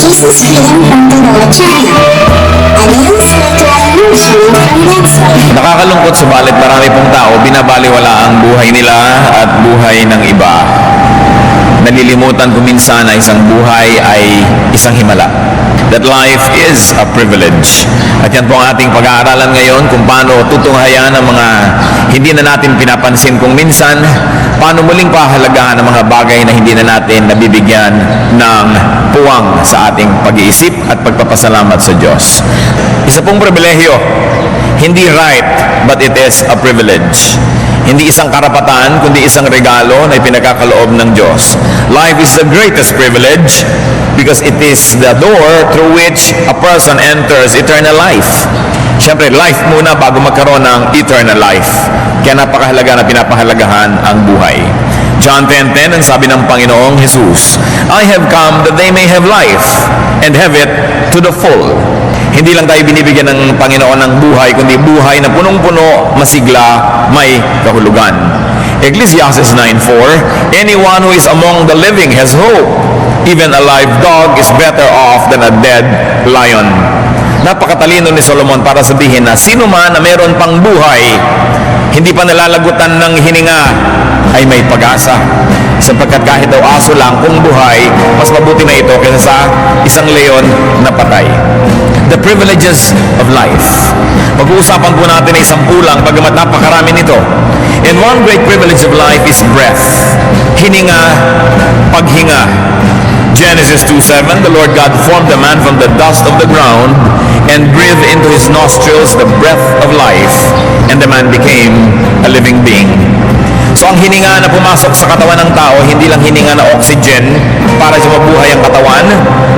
Jesus Freedom from the Lord China. A new spiritual nourishment from Website. Nakakalungkot subalit marami pong tao binabaliwala ang buhay nila at buhay ng iba. Nalilimutan ko minsan na isang buhay ay isang himala. That life is a privilege. At yan po ang ating pag-aaralan ngayon kung paano tutunghayan ang mga hindi na natin pinapansin kung minsan, paano muling pahalagahan ang mga bagay na hindi na natin nabibigyan ng puwang sa ating pag-iisip at pagpapasalamat sa Diyos. Isa pong pribilehyo, hindi right, but it is a privilege. Hindi isang karapatan, kundi isang regalo na ipinagkakaloob ng Diyos. Life is the greatest privilege because it is the door through which a person enters eternal life. Siyempre, life muna bago magkaroon ng eternal life. Kaya napakahalaga na pinapahalagahan ang buhay. John 10:10, ang sabi ng Panginoong Jesus, I have come that they may have life and have it to the full. Hindi lang tayo binibigyan ng Panginoon ng buhay, kundi buhay na punong-puno, masigla, may kahulugan. Ecclesiastes 9:4, anyone who is among the living has hope. Even a live dog is better off than a dead lion. Napakatalino ni Solomon para sabihin na sino man na meron pang buhay, hindi pa nalalagutan ng hininga, ay may pag-asa. Sapagkat kahit daw aso lang kung buhay, mas mabuti na ito kaysa sa isang leon na patay. The privileges of life. Pag-uusapan po natin ay isang kulang, bagamat napakarami nito. And one great privilege of life is breath. Hininga, paghinga. Genesis 2:7, the Lord God formed the man from the dust of the ground and breathed into his nostrils the breath of life, and the man became a living being. So ang hininga na pumasok sa katawan ng tao, hindi lang hininga na oxygen para sa mabuhay ang katawan,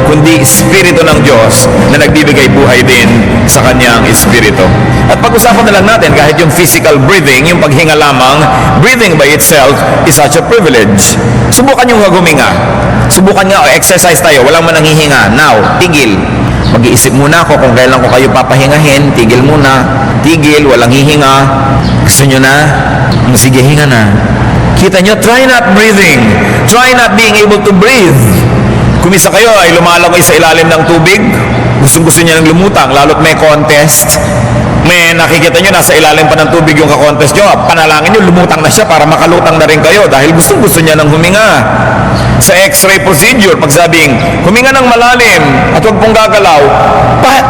kundi Espiritu ng Diyos na nagbibigay buhay din sa kanyang Espiritu. At pag-usapan na lang natin, kahit yung physical breathing, yung paghinga lamang, breathing by itself is such a privilege. Subukan yung huminga. Subukan nga, exercise tayo, walang man nanghihinga. Now, tigil. Mag-iisip muna ako kung kailan ko kayo papahingahin. Tigil muna. Tigil, walang hihinga. Gusto nyo na? Sige, hinga na. Kita nyo, try not breathing. Try not being able to breathe. Kung isa kayo ay lumalangoy sa ilalim ng tubig, gusto niya ng lumutang, lalo't may contest. May nakikita nyo, nasa ilalim pa ng tubig yung ka-contest nyo, panalangin nyo, lumutang na siya para makalutang na rin kayo dahil gusto niya ng huminga. Sa x-ray procedure, pagsabing, huminga ng malalim at huwag pong gagalaw,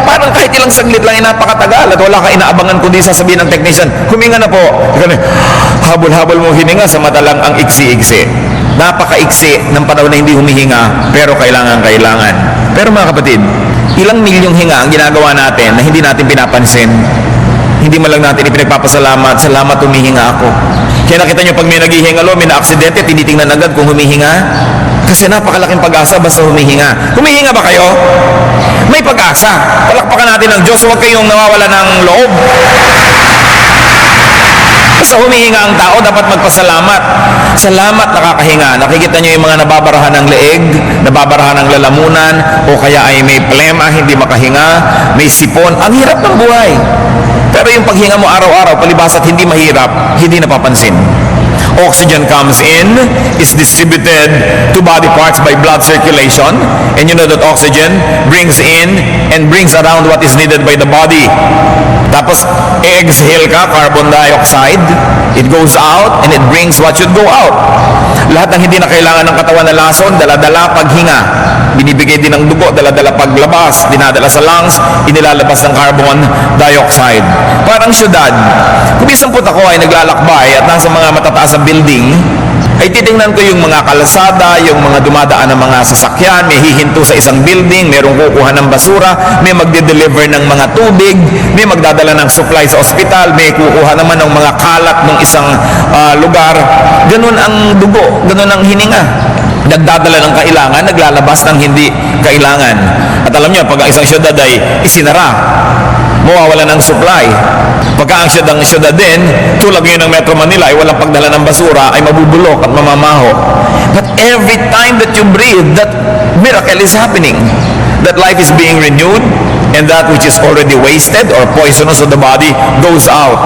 parang kahit ilang saglit lang ay napakatagal at wala ka inaabangan kundi sasabihin ng technician, huminga na po. Habol-habol mo hininga sa mata lang ang iksi-iksi. Napaka-iksi ng panahon na hindi humihinga, pero kailangan. Pero mga kapatid, ilang milyong hinga ang ginagawa natin na hindi natin pinapansin. Hindi man lang natin ipinagpapasalamat, salamat humihinga ako. Kaya nakita nyo pag may naghihingalo, may na-aksidente, tinitingnan agad kung humihinga. Kasi napakalaking pag-asa basta humihinga. Humihinga ba kayo? May pag-asa. Palakpakan natin ng Diyos, huwag kayong nawawala ng loob. Basta humihinga ang tao, dapat magpasalamat. Salamat nakakahinga. Nakikita nyo yung mga nababarahan ng leeg, nababarahan ng lalamunan, o kaya ay may plema, hindi makahinga, may sipon. Ang hirap ng buhay. Pero yung paghinga mo araw-araw, palibas at hindi mahirap, hindi napapansin. Oxygen comes in, is distributed to body parts by blood circulation, and you know that oxygen brings in and brings around what is needed by the body. Tapos, exhale ka, carbon dioxide, it goes out, and it brings what should go out. Lahat ng hindi na kailangan ng katawan na lason, dala-dala paghinga. Binibigay din ng dugo, dala-dala paglabas, dinadala sa lungs, inilalabas ng carbon dioxide. Parang syudad. Kung isang put ako ay naglalakbay at nasa mga matataas na building, ay titingnan ko yung mga kalsada, yung mga dumadaan ng mga sasakyan, may hihinto sa isang building, mayroong kukuha ng basura, may magde-deliver ng mga tubig, may magdadala ng supply sa ospital, may kukuha naman ng mga kalat ng isang lugar. Ganun ang dugo, ganun ang hininga. Nagdadala ng kailangan, naglalabas ng hindi kailangan. At alam niyo, pag ang isang syudad ay isinara, mawawala ng supply. Pagka ang syudad din, tulad ngayon ng Metro Manila ay walang pagdala ng basura, ay mabubulok at mamamaho. But every time that you breathe, that miracle is happening. That life is being renewed, and that which is already wasted or poisonous of the body goes out.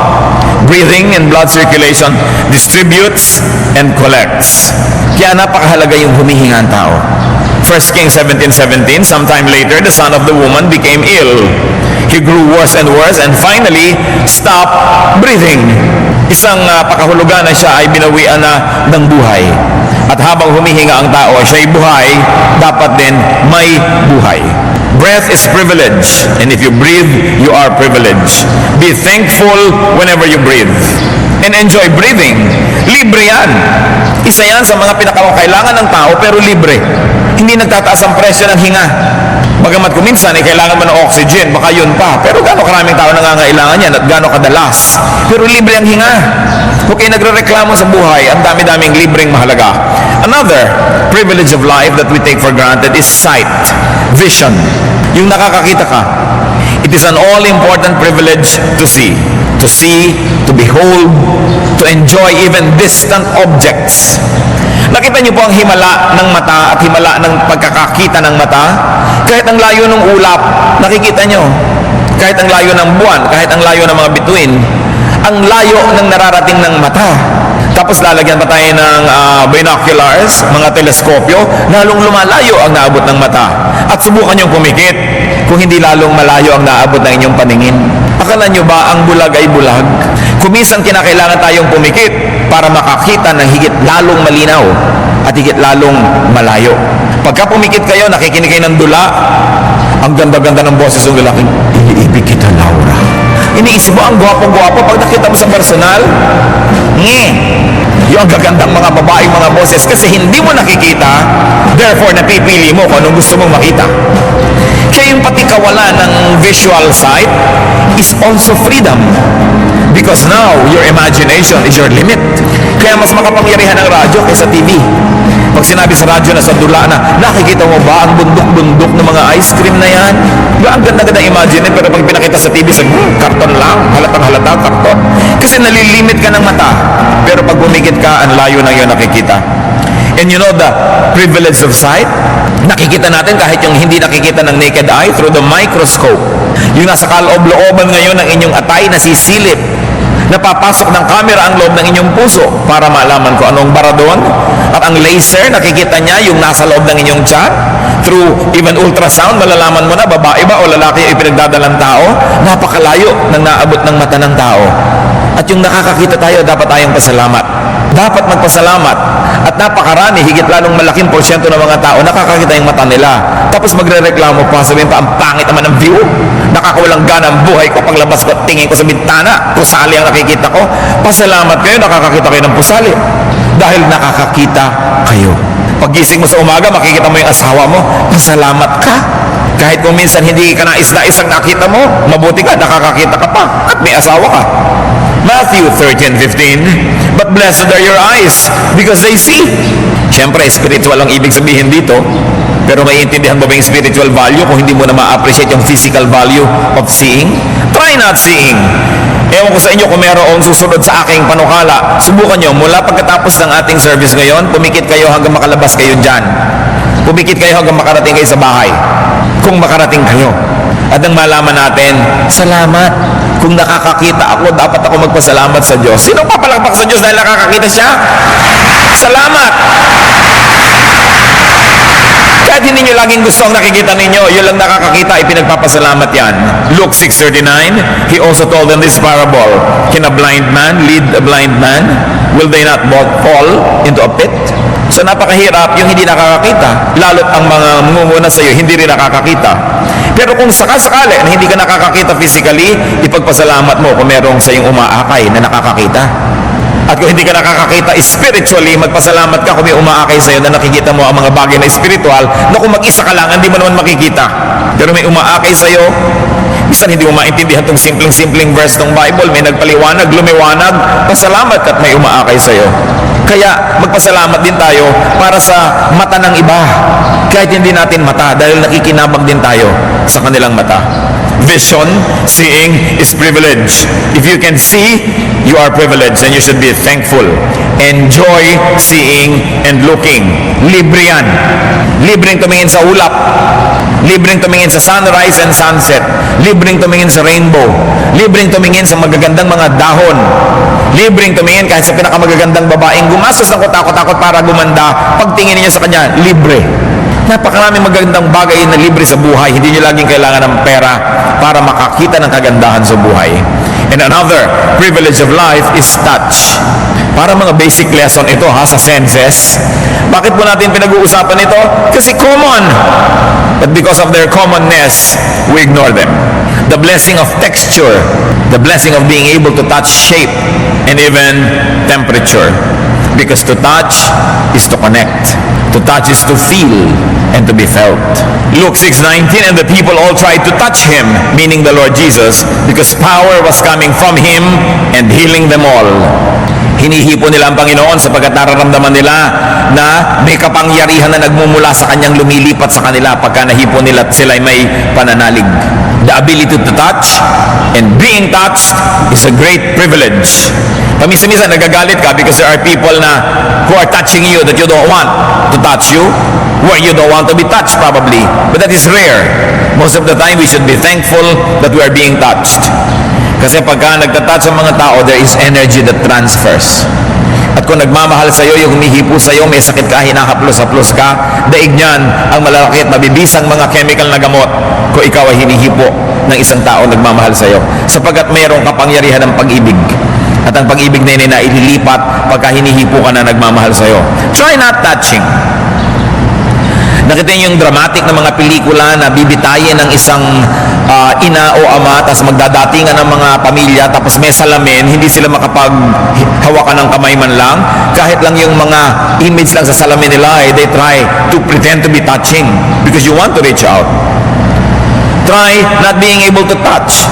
Breathing and blood circulation distributes and collects. Kaya napakahalaga yung humihinga ang tao. 1 Kings 17:17, sometime later, the son of the woman became ill. He grew worse and worse and finally stopped breathing. Isang pakahulugan na siya ay binawian na ng buhay. At habang humihinga ang tao ay siya'y buhay, dapat din may buhay. Breath is privilege, and if you breathe, you are privileged. Be thankful whenever you breathe. And enjoy breathing. Libre yan. Isa yan sa mga pinakakailangan ng tao, pero libre. Hindi nagtataas ang presyo ng hinga. Bagamat kung minsan ay kailangan mo ng oxygen, baka yun pa. Pero gaano karaming tao nangangailangan yan at gaano kadalas. Pero libre ang hinga. Huwag kayo nagre-reklamo sa buhay, ang dami-daming libreng mahalaga. Another privilege of life that we take for granted is sight, vision. Yung nakakakita ka. It is an all-important privilege to see. To see, to behold, to enjoy even distant objects. Nakita niyo po ang himala ng mata at himala ng pagkakakita ng mata? Kahit ang layo ng ulap, nakikita niyo. Kahit ang layo ng buwan, kahit ang layo ng mga bituin, ang layo ng nararating ng mata. Tapos lalagyan pa tayo ng binoculars, mga teleskopyo, lalong lumalayo ang naabot ng mata. At subukan niyong pumikit kung hindi lalong malayo ang naabot ng inyong paningin. Akala niyo ba ang bulag ay bulag? Kuminsan kinakailangan tayong pumikit para makakita ng higit lalong malinaw at higit lalong malayo. Pagka pumikit kayo, nakikinig kayo ng dula, ang ganda-ganda ng boses ng lalaking, iniibig kita, Laura. Iniisip mo, ang gwapo-gwapo. Pag nakita mo sa personal, yung gagandang mga babaeng mga boses kasi hindi mo nakikita, therefore napipili mo kung anong gusto mong makita. Kaya yung pati kawalan ng visual sight is also freedom. Because now, your imagination is your limit. Kaya mas makapangyarihan ang radyo kaysa TV. Pag sinabi sa radyo na sa dula na, nakikita mo ba ang bundok-bundok ng mga ice cream na yan? Ang ganda-ganda imagine, pero pag pinakita sa TV, karton lang, halatang-halata, karton. Kasi nalilimit ka ng mata. Pero pag bumikit ka, ang layo na yun nakikita. And you know the privilege of sight? Nakikita natin kahit yung hindi nakikita ng naked eye through the microscope. Yung nasa kaloob-looban ngayon ng inyong atay na sisilip. Napapasok ng camera ang loob ng inyong puso para malaman kung anong bara doon. At ang laser, nakikita niya yung nasa loob ng inyong tiyan. Through even ultrasound, malalaman mo na babae ba o lalaki yung ipinagdadalang tao. Napakalayo ng naabot ng mata ng tao. At yung nakakakita tayo, dapat tayong pasalamat. Dapat magpasalamat. At napakarami, higit lalong malaking porsyento ng mga tao nakakakita yung mata nila. Tapos magre-reklamo pa, sabihin pa, ang pangit naman ng view. Nakakawalang gana ang buhay ko paglabas ko at tingin ko sa bintana. Pusali ang nakikita ko. Pasalamat kayo, nakakakita kayo ng pusali. Dahil nakakakita kayo. Paggising mo sa umaga, makikita mo yung asawa mo, pasalamat ka. Kahit kung minsan hindi ka nais-nais ang nakita mo, mabuti ka, nakakakita ka pa at may asawa ka. Matthew 13:15, but blessed are your eyes because they see. Siyempre, spiritual ang ibig sabihin dito. Pero maiintindihan mo ba yung spiritual value kung hindi mo na ma-appreciate yung physical value of seeing? Try not seeing. Ewan ko sa inyo kung mayroong susunod sa aking panukala. Subukan nyo, mula pagkatapos ng ating service ngayon, pumikit kayo hanggang makalabas kayo dyan. Pumikit kayo hanggang makarating kayo sa bahay. Kung makarating kayo. At nang malaman natin, salamat. Kung nakakakita ako, dapat ako magpasalamat sa Diyos. Sino papalakpak sa Diyos dahil nakakakita siya? Salamat! Kahit hindi nyo laging gusto ang nakikita ninyo, yun lang nakakakita, ipinagpapasalamat yan. Luke 6:39, He also told them this parable, can a blind man lead a blind man? Will they not both fall into a pit? So napakahirap yung hindi nakakakita. Lalo't ang mga mumuna sa iyo, hindi rin nakakakita. Pero kung sakasakali na hindi ka nakakakita physically, ipagpasalamat mo kung merong sa iyong umaakay na nakakakita. At kung hindi ka nakakakita spiritually, magpasalamat ka kung may umaakay sa iyo na nakikita mo ang mga bagay na spiritual na kung mag-isa ka lang, hindi mo naman makikita. Pero may umaakay sa iyo, minsan hindi mo maintindihan itong simpleng verse ng Bible, may nagpaliwanag, lumiwanag, pasalamat at may umaakay sa iyo. Kaya magpasalamat din tayo para sa mata ng iba. Kahit hindi natin mata, dahil nakikinabang din tayo sa kanilang mata. Vision, seeing is privilege. If you can see, you are privileged and you should be thankful. Enjoy seeing and looking. Libre yan. Libreng tumingin sa ulap. Libreng tumingin sa sunrise and sunset. Libreng tumingin sa rainbow. Libreng tumingin sa magagandang mga dahon. Libreng tumingin kahit sa pinakamagagandang babaeng gumastos ng kutakot-takot para gumanda. Pagtingin niyo sa kanya, libre. Napakaraming magagandang bagay na libre sa buhay. Hindi nyo laging kailangan ng pera para makakita ng kagandahan sa buhay. And another privilege of life is touch. Para mga basic lesson ito sa senses. Bakit po natin pinag-uusapan ito? Kasi common. But because of their commonness, we ignore them. The blessing of texture, the blessing of being able to touch shape, and even temperature. Because to touch is to connect. To touch is to feel and to be felt. Luke 6:19, and the people all tried to touch him, meaning the Lord Jesus, because power was coming from him and healing them all. Hinihipo nila ang Panginoon sapagkat nararamdaman nila na may kapangyarihan na nagmumula sa kanyang lumilipat sa kanila pagka nahipo nila at sila ay may pananalig. The ability to touch and being touched is a great privilege. Paminsan-minsan nagagalit ka because there are people who are touching you that you don't want to touch you, where you don't want to be touched probably. But that is rare. Most of the time we should be thankful that we are being touched. Kasi pagka nagtatouch ang mga tao, there is energy that transfers. At kung nagmamahal sa'yo, yung humihipo sa'yo, may sakit ka, hinahaplos-haplos ka, daig niyan ang malalaki at mabibisang mga chemical na gamot kung ikaw ay hinihipo ng isang tao nagmamahal sa'yo. Sapagkat mayroong kapangyarihan ng pag-ibig. At ang pag-ibig na yun na ililipat pagka hinihipo ka na nagmamahal sa'yo. Try not touching. Nakita niyo yung dramatic na mga pelikula na bibitayin ng isang ina o ama tapos magdadatingan ng mga pamilya tapos may salamin, hindi sila makapaghawakan ng kamay man lang. Kahit lang yung mga image lang sa salamin nila, they try to pretend to be touching because you want to reach out. Try not being able to touch.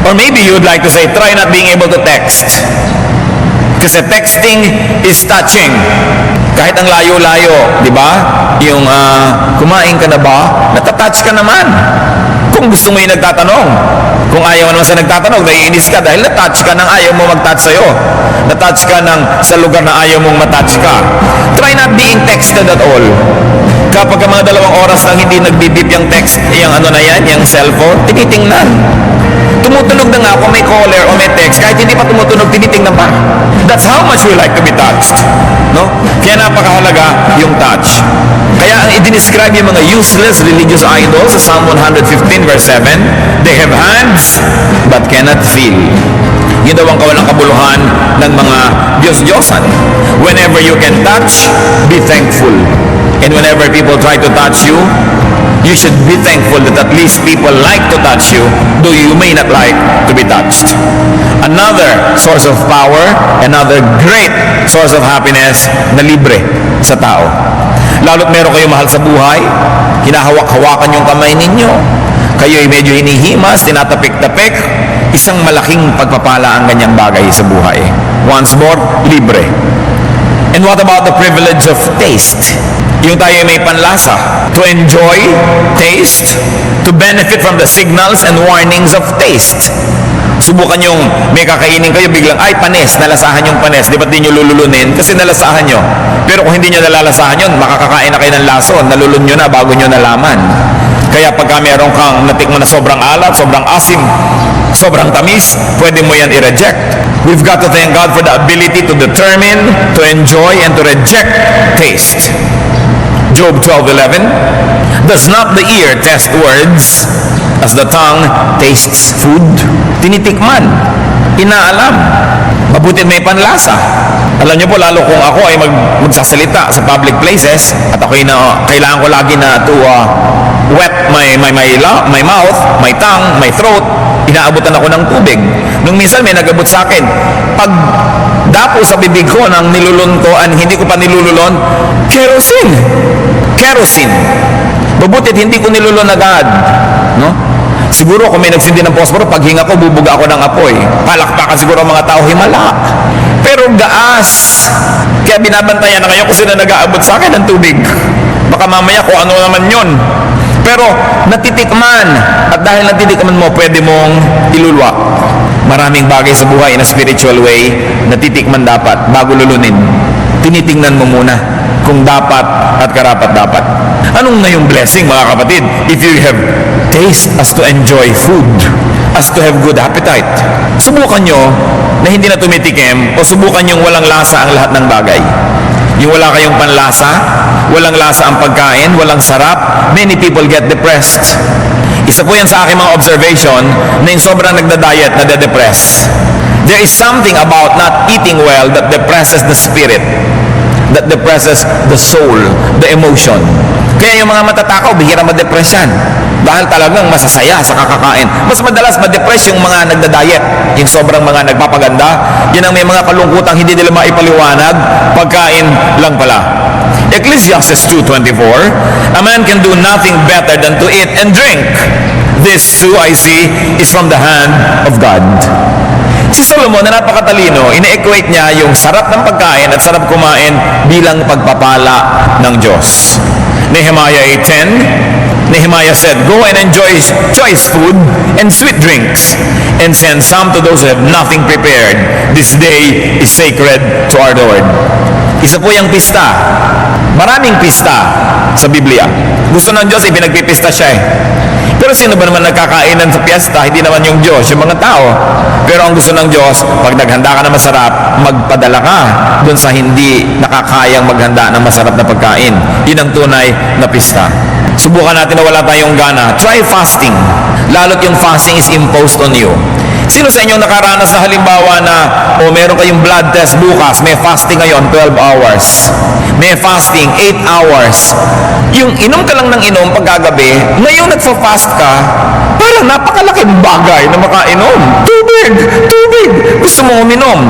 Or maybe you would like to say, try not being able to text. Kasi texting is touching. Kahit ang layo-layo, di ba? Yung kumain ka na ba? Natatouch ka naman. Kung gusto mo yung nagtatanong. Kung ayaw naman sa nagtatanong, naiinis ka dahil natouch ka nang ayaw mo mag-touch sa'yo. Natouch ka nang sa lugar na ayaw mong matouch ka. Try not being texted at all. Kapag mga 2 oras lang hindi nagbibip yung text, yung yung cellphone, tinitingnan. Tumutunog na nga kung may caller o may text, kahit hindi pa tumutunog, tinitingnan pa. That's how much we like to be touched. No? Kaya napakahalaga yung touch. Kaya ang i-describe yung mga useless religious idols sa Psalm 115 verse 7, they have hands but cannot feel. Yun daw ang kawalang kabuluhan ng mga Diyos-Diyosan. Whenever you can touch, be thankful. And whenever people try to touch you, you should be thankful that at least people like to touch you, though you may not like to be touched. Another source of power, another great source of happiness na libre sa tao. Lalo't meron kayo mahal sa buhay, hinahawak-hawakan yung kamay ninyo, kayo'y medyo hinihimas, tinatapik-tapik, isang malaking pagpapala ang ganyang bagay sa buhay. Once more, libre. And what about the privilege of taste? Yung tayo may panlasa. To enjoy taste, to benefit from the signals and warnings of taste. Subukan yung may kakainin kayo, biglang, ay, panis, nalasahan yung panis. Di ba't di nyo lululunin? Kasi nalasahan nyo. Pero kung hindi nyo nalalasahan yun, makakakain na kayo ng lason, nalulun nyo na bago nyo nalaman. Kaya pagka meron kang natikman na sobrang alat, sobrang asim, sobrang tamis, pwede mo yan i-reject. We've got to thank God for the ability to determine, to enjoy, and to reject taste. Job 12:11, does not the ear test words as the tongue tastes food? Tinitikman, inaalam, mabuti may panlasa. Alam niyo po, lalo kung ako ay magsasalita sa public places at ako'y kailangan ko lagi na to wet my mouth, my tongue, my throat, inaabutan ako ng tubig. Nung minsan may nagabot sa akin, pag dapo sa bibig ko ng nilulun ko, hindi ko pa nilululon, kerosene. Mabutit hindi ko nilulun agad. No? Siguro kung may nagsindi ng posporo, pag hinga ko, bubuga ako ng apoy. Palakpakan siguro ang mga tao, himala. Pero gaas. Kaya binabantayan na kayo kung sila nag-aabot sa akin ng tubig. Baka mamaya kung ano naman yon. Pero natitikman. At dahil natitikman mo, pwede mong ilulwa. Maraming bagay sa buhay in a spiritual way, natitikman dapat bago lulunin. Tinitingnan mo muna kung dapat at karapat-dapat. Anong na yung blessing, mga kapatid? If you have taste as to enjoy food, as to have good appetite. Subukan nyo na hindi na tumitikim o subukan yung walang lasa ang lahat ng bagay. Yung wala kayong panlasa, walang lasa ang pagkain, walang sarap, many people get depressed. Isa po yan sa aking mga observation na yung sobrang nagda-diet, nade-depress. There is something about not eating well that depresses the spirit, that depresses the soul, the emotion. Kaya yung mga matatakaw, bihira ma-depress yan. Dahil talagang masasaya sa kakakain. Mas madalas ma-depress yung mga nagda-diet, yung sobrang mga nagpapaganda. Yan ang may mga kalungkutang hindi nila maipaliwanag, pagkain lang pala. Ecclesiastes 2:24, a man can do nothing better than to eat and drink. This too, I see, is from the hand of God. Si Solomon na napakatalino, ina-equate niya yung sarap ng pagkain at sarap kumain bilang pagpapala ng Diyos. Nehemiah 8:10, Nehemiah said, "Go and enjoy choice food and sweet drinks, and send some to those who have nothing prepared. This day is sacred to our Lord." Isa po yung pista. Maraming pista sa Biblia. Gusto ng Diyos, ipinagpipista siya eh. Pero sino ba naman nagkakainan sa piyesta? Hindi naman yung Diyos, yung mga tao. Pero ang gusto ng Diyos, pag naghanda ka na masarap, magpadala ka dun sa hindi nakakayang maghanda ng masarap na pagkain. Yun ang tunay na pista. Subukan natin na wala tayong gana. Try fasting. Lalo't yung fasting is imposed on you. Sino sa inyo nakaranas na halimbawa na meron kayong blood test bukas, may fasting ngayon 12 hours, may fasting 8 hours, yung inom ka lang ng inom pagkagabi, ngayong nagfa-fast ka, parang napakalaking bagay na makainom. Tubig, gusto mo uminom.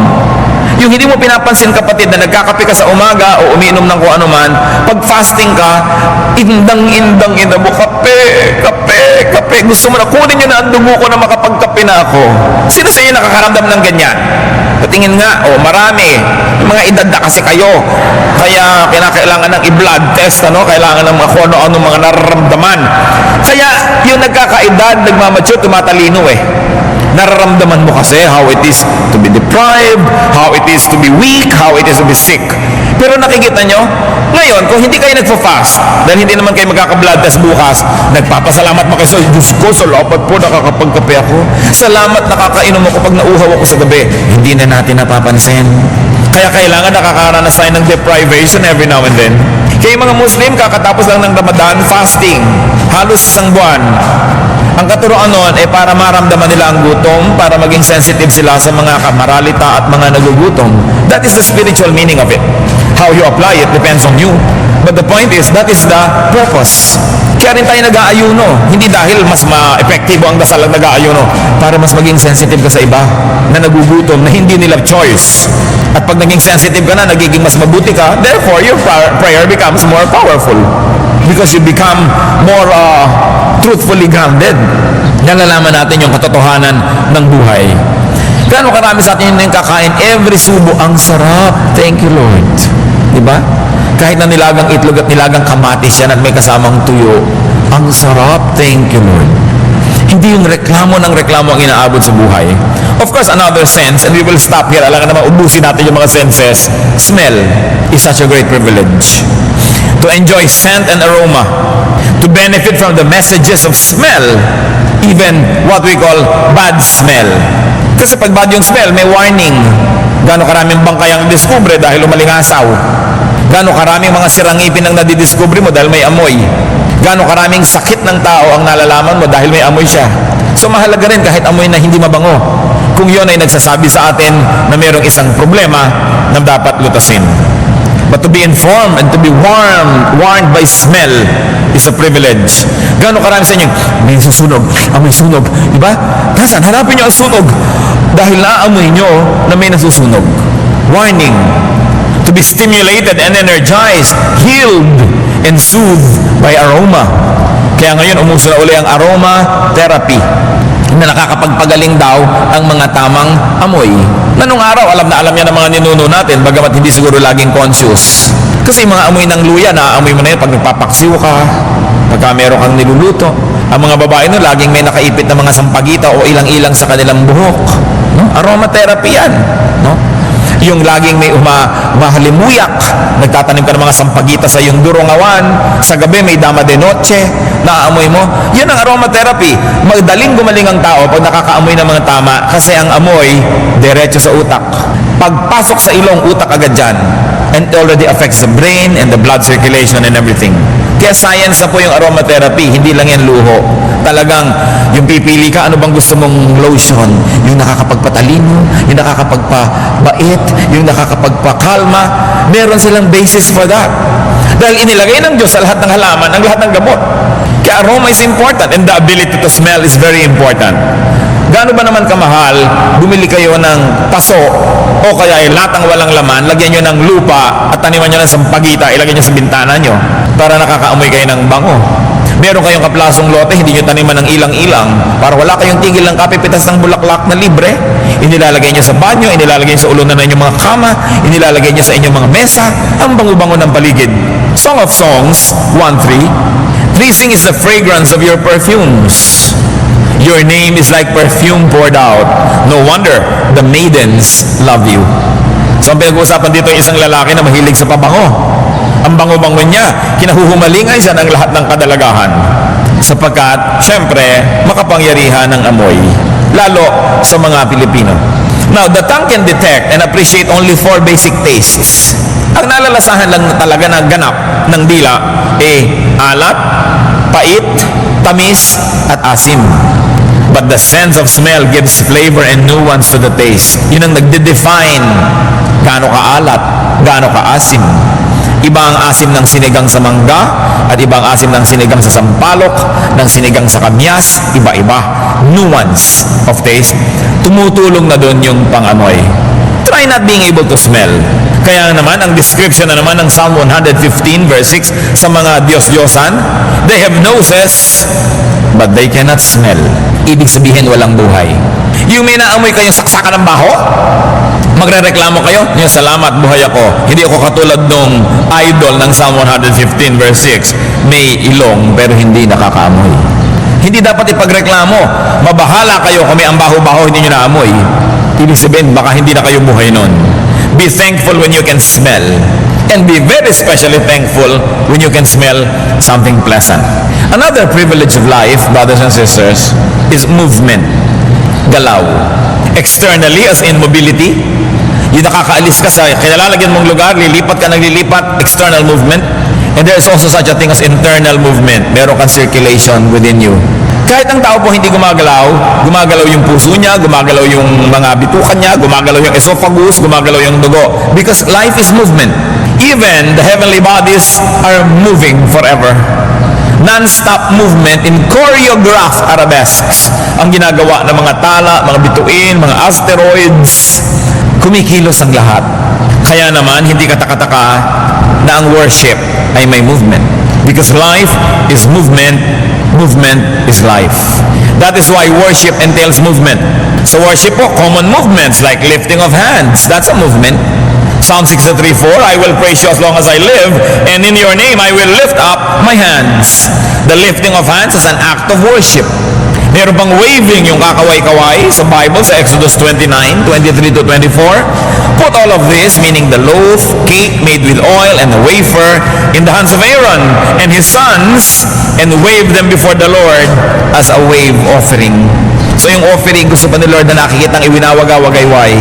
Yung hindi mo pinapansin, kapatid, na nagkakape ka sa umaga o umiinom ng kung ano man, pag fasting ka, indang mo, kape. Gusto mo na kunin nyo na ang dugo ko na makapagkape na ako. Sino sa inyo nakakaramdam ng ganyan? Patingin nga, marami. Yung mga edad na kasi kayo. Kaya kinakailangan ng i-blood test, kailangan ng mga kung ano mga nararamdaman. Kaya yung nagkakaedad, nagmamature, tumatalino eh. Nararamdaman mo kasi how it is to be deprived, how it is to be weak, how it is to be sick. Pero nakikita nyo, ngayon, kung hindi kayo nagpa-fast, dahil hindi naman kayo magkaka-blood test bukas, nagpapasalamat mo kayo sa Diyos ko, salamat po, nakakapagkape ako. Salamat, nakakainom ako pag nauhaw ako sa gabi. Hindi na natin napapansin. Kaya kailangan nakakaranas tayo ng deprivation every now and then. Kaya mga Muslim, kakatapos lang ng Ramadan, fasting. Halos isang buwan. Ang katuroan noon ay para maramdaman nila ang gutom, para maging sensitive sila sa mga kamaralita at mga nagugutom. That is the spiritual meaning of it. How you apply it depends on you. But the point is, that is the purpose. Kaya rin tayo nag-aayuno. Hindi dahil mas ma-epektibo ang dasal ang nag-aayuno, para mas maging sensitive ka sa iba na nagugutom, na hindi nila choice. At pag naging sensitive ka na, nagiging mas mabuti ka, therefore your prayer becomes more powerful. Because you become more truthfully grounded. Nalalaman natin yung katotohanan ng buhay. Gaano karami sa atin yung kakain, every subo, ang sarap. Thank you, Lord. Diba? Kahit na nilagang itlog at nilagang kamatis yan at may kasamang tuyo, ang sarap. Thank you, Lord. Hindi yung reklamo ng reklamo ang inaabot sa buhay. Of course, another sense, and we will stop here, alam ka naman, ubusin natin yung mga senses. Smell is such a great privilege. To enjoy scent and aroma, to benefit from the messages of smell, even what we call bad smell. Kasi pag bad yung smell, may warning. Gano'ng karaming bangkay ang diskubre dahil umalingasaw. Gano'ng karaming mga sirangipin ang nadidiskubre mo dahil may amoy. Gano'ng karaming sakit ng tao ang nalalaman mo dahil may amoy siya. So mahalaga rin kahit amoy na hindi mabango, kung yon ay nagsasabi sa atin na mayroong isang problema na dapat lutasin. But to be informed and to be warned by smell is a privilege. Gano'ng karami sa inyo, may susunog, amoy sunog. Diba? Tasan, hanapin nyo ang sunog. Dahil naaamoy nyo na may nasusunog. Warning. To be stimulated and energized, healed, and soothed by aroma. Kaya ngayon, umuso na uli ang aroma therapy, na nakakapagpagaling daw ang mga tamang amoy. Na nung araw, alam na alam yan ng mga ninuno natin, bagamat hindi siguro laging conscious. Kasi mga amoy ng luya, naaamoy mo na yun pag nagpapaksiw ka, pagka meron kang niluluto. Ang mga babae no, laging may nakaipit na mga sampagita o ilang-ilang sa kanilang buhok. No? Aromatherapy yan. No? Yung laging may mahalimuyak, nagtatanim ka ng mga sampagita sa iyong durongawan, sa gabi may dama de noche, naaamoy mo. Yan ang aromatherapy. Magdaling gumaling ang tao pag nakakaamoy ng mga tama, kasi ang amoy, diretso sa utak. Pagpasok sa ilong, utak agad dyan. And it already affects the brain and the blood circulation and everything. Kaya science na po yung aromatherapy, hindi lang yan luho. Talagang yung pipili ka, ano bang gusto mong lotion? Yung nakakapagpatalino, yung nakakapagpabait, yung nakakapagpakalma. Meron silang basis for that. Dahil inilagay ng Diyos sa lahat ng halaman, ang lahat ng gamot. Kaya aroma is important and the ability to smell is very important. Gaano ba naman kamahal, bumili kayo ng paso o kaya ay latang walang laman, lagyan nyo ng lupa at taniman nyo ng sampagita, ilagay nyo sa bintana nyo para nakakaamoy kayo ng bango. Meron kayong kaplasong lote, hindi nyo taniman ng ilang-ilang para wala kayong tigil ng kapipitas ng bulaklak na libre. Inilalagay nyo sa banyo, inilalagay nyo sa ulunan ng inyong mga kama, inilalagay nyo sa inyong mga mesa, ang bango-bango ng paligid. Song of Songs 1:3. Pleasing is the fragrance of your perfumes. Your name is like perfume poured out. No wonder the maidens love you. So ang pinag-uusapan dito ay isang lalaki na mahilig sa pabango. Ang bango-bango niya, kinahuhumalingan siya ng lahat ng kadalagahan. Sapagkat, syempre, makapangyarihan ng amoy. Lalo sa mga Pilipino. Now, the tongue can detect and appreciate only 4 basic tastes. Ang nalalasahan lang talaga na ganap ng dila alat, pait, tamis, at asim. But the sense of smell gives flavor and nuance to the taste. Yun ang nagde-define gaano kaalat, gaano kaasim. Iba ang asim ng sinigang sa mangga at iba ang asim ng sinigang sa sampalok, ng sinigang sa kamyas, iba-iba. Nuance of taste. Tumutulong na doon yung pangamoy. Try not being able to smell. Kaya naman, ang description na naman ng Psalm 115 verse 6 sa mga Diyos-Diyosan, they have noses, but they cannot smell. Ibig sabihin, walang buhay. Yung may naamoy kayong saksakan ng baho, magrereklamo kayo, yung salamat, buhay ako. Hindi ako katulad nung idol ng Psalm 115 verse 6, may ilong pero hindi nakakaamoy. Hindi dapat ipagreklamo. Mabahala kayo kung may ang baho-baho, hindi nyo naamoy. Ibig sabihin, baka hindi na kayo buhay nun. Be thankful when you can smell. And be very especially thankful when you can smell something pleasant. Another privilege of life, brothers and sisters, is movement. Galaw. Externally, as in mobility, yung nakakaalis ka sa kinalalagyan mong lugar, lilipat ka ng lilipat, external movement. And there is also such a thing as internal movement. Meron kang circulation within you. Kahit ang tao po hindi gumagalaw, gumagalaw yung puso niya, gumagalaw yung mga bitukan niya, gumagalaw yung esophagus, gumagalaw yung dugo. Because life is movement. Even the heavenly bodies are moving forever. Non-stop movement in choreographed arabesques. Ang ginagawa ng mga tala, mga bituin, mga asteroids. Kumikilos ang lahat. Kaya naman, hindi katakataka na ang worship ay may movement. Because life is movement, movement is life. That is why worship entails movement. So worship po, common movements like lifting of hands. That's a movement. Psalm 63:4, I will praise you as long as I live, and in your name I will lift up my hands. The lifting of hands is an act of worship. Meron pang waving yung kakaway-kaway sa Bible sa Exodus 29:23-24. Put all of this, meaning the loaf, cake made with oil, and the wafer in the hands of Aaron and his sons, and wave them before the Lord as a wave offering. So yung offering, gusto pa ni Lord na nakikitang iwinawaga-wagayway.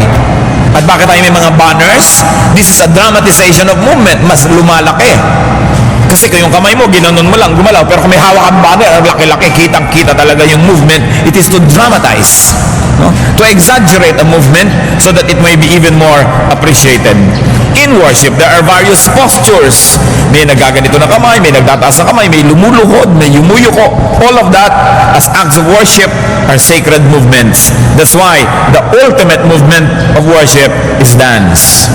At bakit tayo may mga banners? This is a dramatization of movement. Mas lumalaki. Kasi kung yung kamay mo, ginanon mo lang, gumalaw. Pero kung may hawak ang banner, ang laki-laki, kitang-kita talaga yung movement. It is to dramatize. No? To exaggerate a movement so that it may be even more appreciated. In worship, there are various postures. May nagaganito na kamay, may nagtataas na kamay, may lumuluhod, may yumuyuko. All of that, as acts of worship, are sacred movements. That's why the ultimate movement of worship is dance.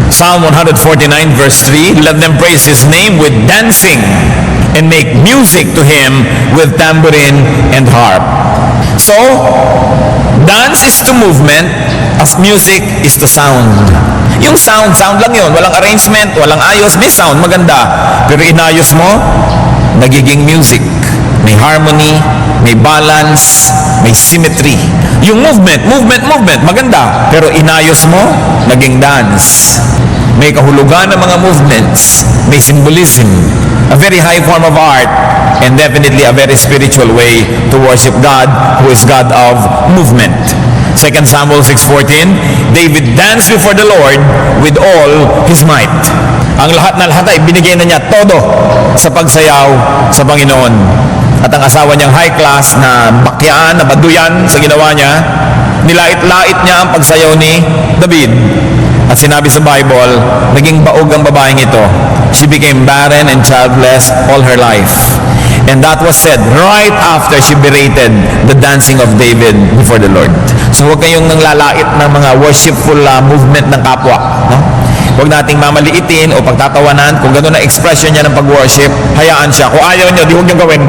Psalm 149 verse 3, let them praise His name with dancing and make music to Him with tambourine and harp. So, dance is to movement as music is to sound. Yung sound lang yun. Walang arrangement, walang ayos. May sound, maganda. Pero inayos mo, nagiging music. May harmony, may balance, may symmetry. Yung movement, maganda. Pero inayos mo, naging dance. May kahulugan ng mga movements. May symbolism. A very high form of art and definitely a very spiritual way to worship God who is God of movement. 2 Samuel 6:14, David danced before the Lord with all his might. Ang lahat na lahat ay binigay na niya todo sa pagsayaw sa Panginoon. At ang asawa niyang high class na bakyaan, na baduyan sa ginawa niya, nilait-lait niya ang pagsayaw ni David. At sinabi sa Bible, naging baog ang babaeng ito. She became barren and childless all her life. And that was said right after she berated the dancing of David before the Lord. So huwag kayong nanglalait ng mga worshipful movement ng kapwa. No? Huwag nating mamaliitin o pagtatawanan. Kung gano'n na expression niya ng pag-worship, hayaan siya. Kung ayaw niyo, di huwag niyong gawin.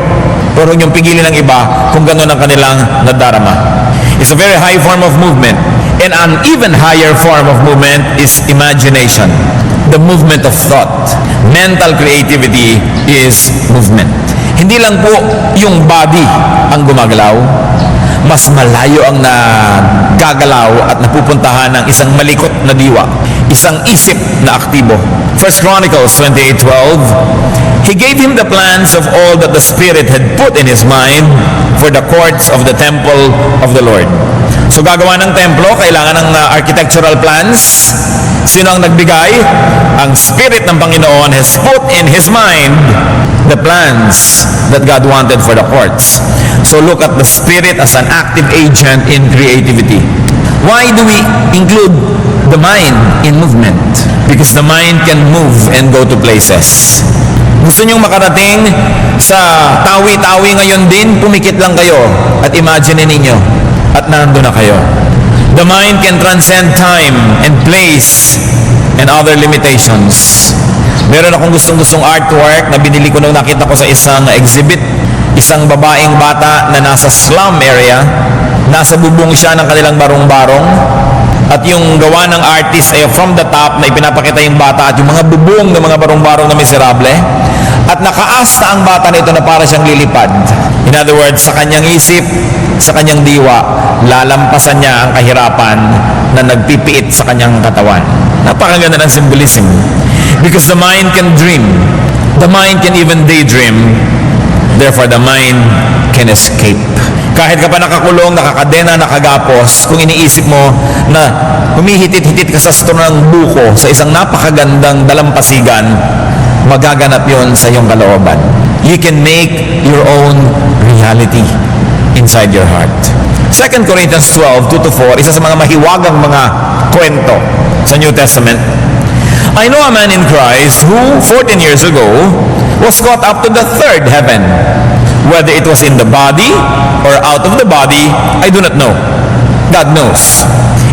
Pero huwag niyong pigilin ng iba kung gano'n ang kanilang nadarama. It's a very high form of movement. And an even higher form of movement is imagination. The movement of thought. Mental creativity is movement. Hindi lang po yung body ang gumagalaw, mas malayo ang nagagalaw at napupuntahan ng isang malikot na diwa, isang isip na aktibo. 1 Chronicles 28:12, He gave him the plans of all that the Spirit had put in his mind for the courts of the temple of the Lord. So gagawa ng templo, kailangan ng architectural plans. Sino ang nagbigay? Ang Spirit ng Panginoon has put in his mind the plans that God wanted for the courts. So look at the Spirit as an active agent in creativity. Why do we include the mind in movement? Because the mind can move and go to places. Gusto nyong makarating sa tawi-tawi ngayon din, pumikit lang kayo at imagine ninyo at nandun na kayo. The mind can transcend time and place and other limitations. Meron akong gustong artwork na binili ko nung nakita ko sa isang exhibit. Isang babaeng bata na nasa slum area. Nasa bubong siya ng kanilang barong-barong. At yung gawa ng artist ay from the top na ipinapakita yung bata at yung mga bubong ng mga barong-barong na miserable. At nakaasta ang bata nito na para siyang lilipad. In other words, sa kanyang isip, sa kanyang diwa, lalampasan niya ang kahirapan na nagpipiit sa kanyang katawan. Napakaganda ng symbolism. Because the mind can dream. The mind can even daydream. Therefore, the mind can escape. Kahit ka pa nakakulong, nakakadena, nakagapos, kung iniisip mo na humihitit-hitit ka sa ng buko sa isang napakagandang dalampasigan, magaganap yon sa iyong kalooban. You can make your own reality inside your heart. 2 Corinthians 12:2-4, isa sa mga mahiwagang mga kwento sa New Testament. I know a man in Christ who 14 years ago was caught up to the third heaven. Whether it was in the body or out of the body, I do not know. God knows.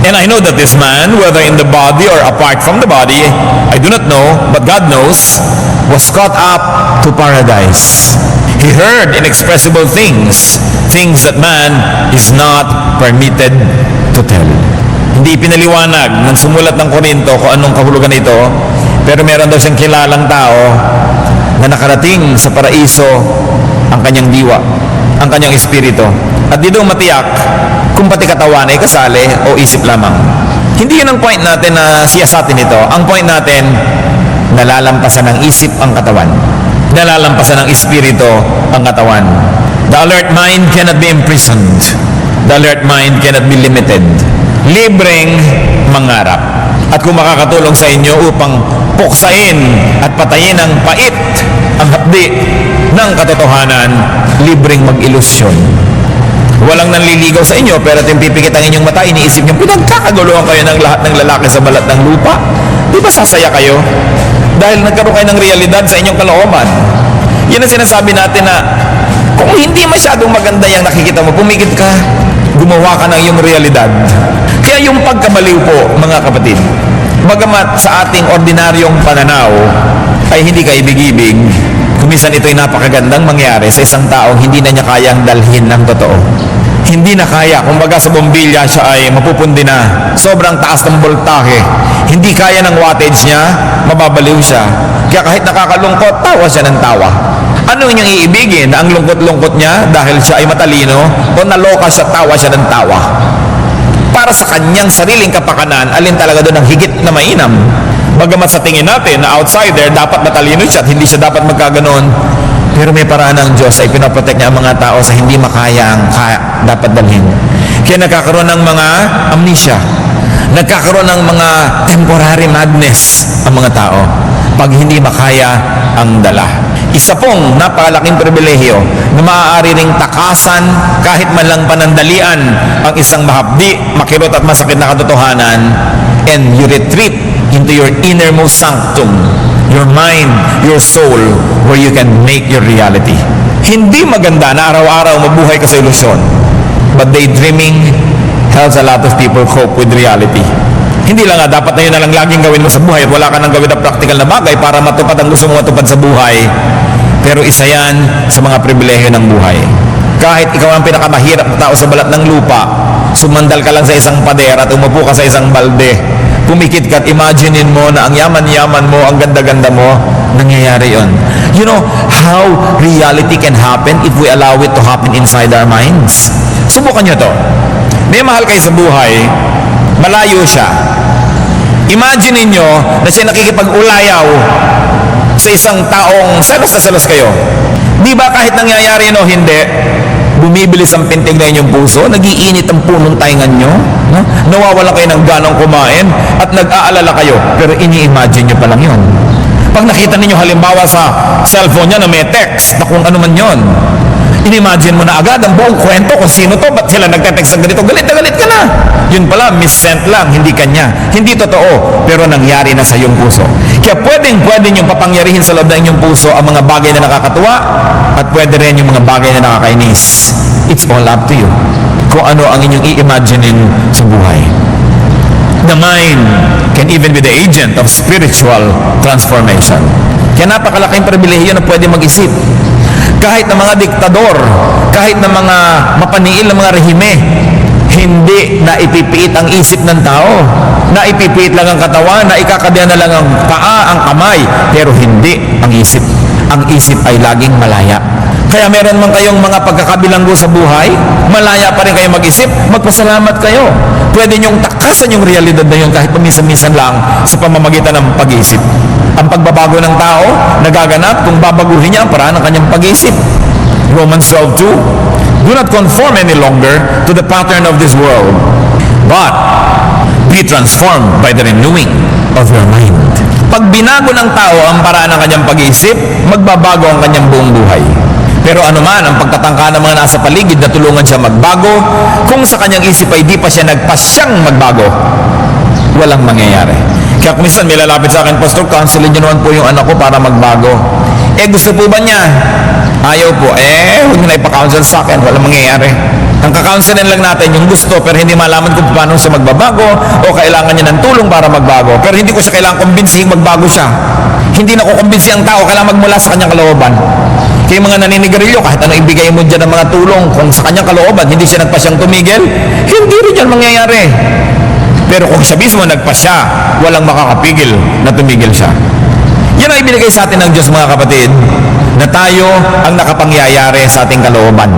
And I know that this man, whether in the body or apart from the body, I do not know, but God knows, was caught up to paradise. He heard inexpressible things, things that man is not permitted to tell. Hindi pinaliwanag ng sumulat ng Korinto kung anong kahulugan ito, pero meron daw siyang kilalang tao na nakarating sa paraiso ang kanyang diwa, ang kanyang espiritu. At di daw matiyak kung pati katawan ay kasali o isip lamang. Hindi yun ang point natin na siyasatin ito. Ang point natin, nalalampasan ng isip ang katawan. Nalalampasan ng espiritu ang katawan. The alert mind cannot be imprisoned. The alert mind cannot be limited. Libreng mangarap. At kung makakatulong sa inyo upang puksain at patayin ang pait, ang hapdi ng katotohanan, libreng mag-ilusyon. Walang nanliligaw sa inyo, pero at yung pipikit ang inyong mata, iniisip nyo, pinagkakaguluhan kayo ng lahat ng lalaki sa balat ng lupa. Di ba sasaya kayo? Dahil nagkaroon kayo ng realidad sa inyong kalooban. Yan ang sinasabi natin na kung hindi masyadong maganda yung nakikita mo, pumikit ka, gumawa ka ng iyong realidad. Kaya yung pagkamaliw po, mga kapatid, bagamat sa ating ordinaryong pananaw ay hindi kaibig-ibig, kumisan ito'y napakagandang mangyari sa isang taong hindi na niya kayang dalhin ng totoo. Hindi na kaya, kumbaga sa bombilya siya ay mapupundi na, sobrang taas ng voltahe, hindi kaya ng wattage niya, mababaliw siya. Kaya kahit nakakalungkot, tawa siya ng tawa. Ano yung iibigin? Ang lungkot-lungkot niya dahil siya ay matalino o naloka siya, tawa siya ng tawa? Para sa kanyang sariling kapakanan, alin talaga doon ang higit na mainam? Bagamat sa tingin natin na outsider, dapat matalino siya at hindi siya dapat magkaganon. Pero may paraan ng Diyos ay pinoprotect niya ang mga tao sa hindi makaya ang dapat dalhin. Kaya nagkakaroon ng mga amnesia. Nagkakaroon ng mga temporary madness ang mga tao pag hindi makaya ang dala. Isa pong napakalaking pribilehiyo na maaari ring takasan kahit man lang panandalian ang isang mahapdi, makirot at masakit na katotohanan, and you retreat into your innermost sanctum, your mind, your soul, where you can make your reality. Hindi maganda na araw-araw mabuhay ka sa ilusyon, but daydreaming helps a lot of people cope with reality. Hindi lang nga dapat na yun na lang laging gawin mo sa buhay at wala ka nang gawin na practical na bagay para matupad ang gusto mo matupad sa buhay. Pero isa yan sa mga pribilehyo ng buhay. Kahit ikaw ang pinakamahirap na tao sa balat ng lupa, sumandal ka lang sa isang pader at umupo ka sa isang balde, pumikit ka at imaginein mo na ang yaman-yaman mo, ang ganda-ganda mo, nangyayari yon. You know how reality can happen if we allow it to happen inside our minds? Subukan nyo to. May mahal kayo sa buhay, malayo siya. Imagine ninyo na siya nakikipag-ulayaw sa isang taong selos na selos kayo. Di ba kahit nangyayari o hindi, bumibilis ang pintig na inyong puso, nagiinit ang punong taingan nyo, no? Nawawala kayo ng ganong kumain at nag-aalala kayo, pero ini-imagine nyo pa lang yun. Pag nakita ninyo halimbawa sa cellphone nyo na may text na kung ano man yun, inimagine mo na agad ang buong kwento kung sino to, ba't sila nagte-text ng ganito, galit na galit ka na. Yun pala, mis-sent lang, hindi kanya. Hindi totoo, pero nangyari na sa iyong puso. Kaya pwede niyong papangyarihin sa loob ng inyong puso ang mga bagay na nakakatuwa at pwede rin yung mga bagay na nakakainis. It's all up to you kung ano ang inyong i-imaginein sa buhay. The mind can even be the agent of spiritual transformation. Kaya napakalaking pribilehiyo na pwede mag-isip. Kahit na mga diktador, kahit na mga mapaniil na mga rehime, hindi na ipipiit ang isip ng tao. Na ipipiit lang ang katawan, na ikakabya na lang ang paa, ang kamay, pero hindi ang isip. Ang isip ay laging malaya. Kaya meron man kayong mga pagkakabilanggo sa buhay, malaya pa rin kayo mag-isip, magpasalamat kayo. Pwede niyong takasan yung realidad na yun kahit paminsan-minsan lang sa pamamagitan ng pag-isip. Ang pagbabago ng tao, nagaganap kung babaguhin niya ang paraan ng kanyang pag-isip. Romans 12:2, do not conform any longer to the pattern of this world, but be transformed by the renewing of your mind. Pag binago ng tao ang paraan ng kanyang pag-iisip, magbabago ang kanyang buong buhay. Pero anuman ang pagtatangka ng mga nasa paligid na tulungan siya magbago, kung sa kanyang isip ay di pa siya nagpasyang magbago, walang mangyayari. Kaya kung minsan may lalapit sa akin, Pastor, counselin niyo naman po yung anak ko para magbago. Gusto po ba niya? Ayaw po. Huwag niyo na ipa-counsel sa akin, walang mangyayari. Ang kakaunselin lang natin yung gusto pero hindi malaman kung paano siya magbabago o kailangan niya ng tulong para magbago. Pero hindi ko siya kailangan kumbinsihin magbago siya. Hindi na kukumbinsi ang tao, kailangan magmula sa kanyang kalooban. Kaya mga naninigarilyo, kahit ano ibigay mo dyan ng mga tulong, kung sa kanyang kalooban, hindi siya nagpasyang tumigil, hindi rin yan mangyayari. Pero kung siya mismo nagpasya, walang makakapigil na tumigil siya. Yan ang ibinigay sa atin ng Diyos, mga kapatid, na tayo ang nakapangyayari sa ating kalooban.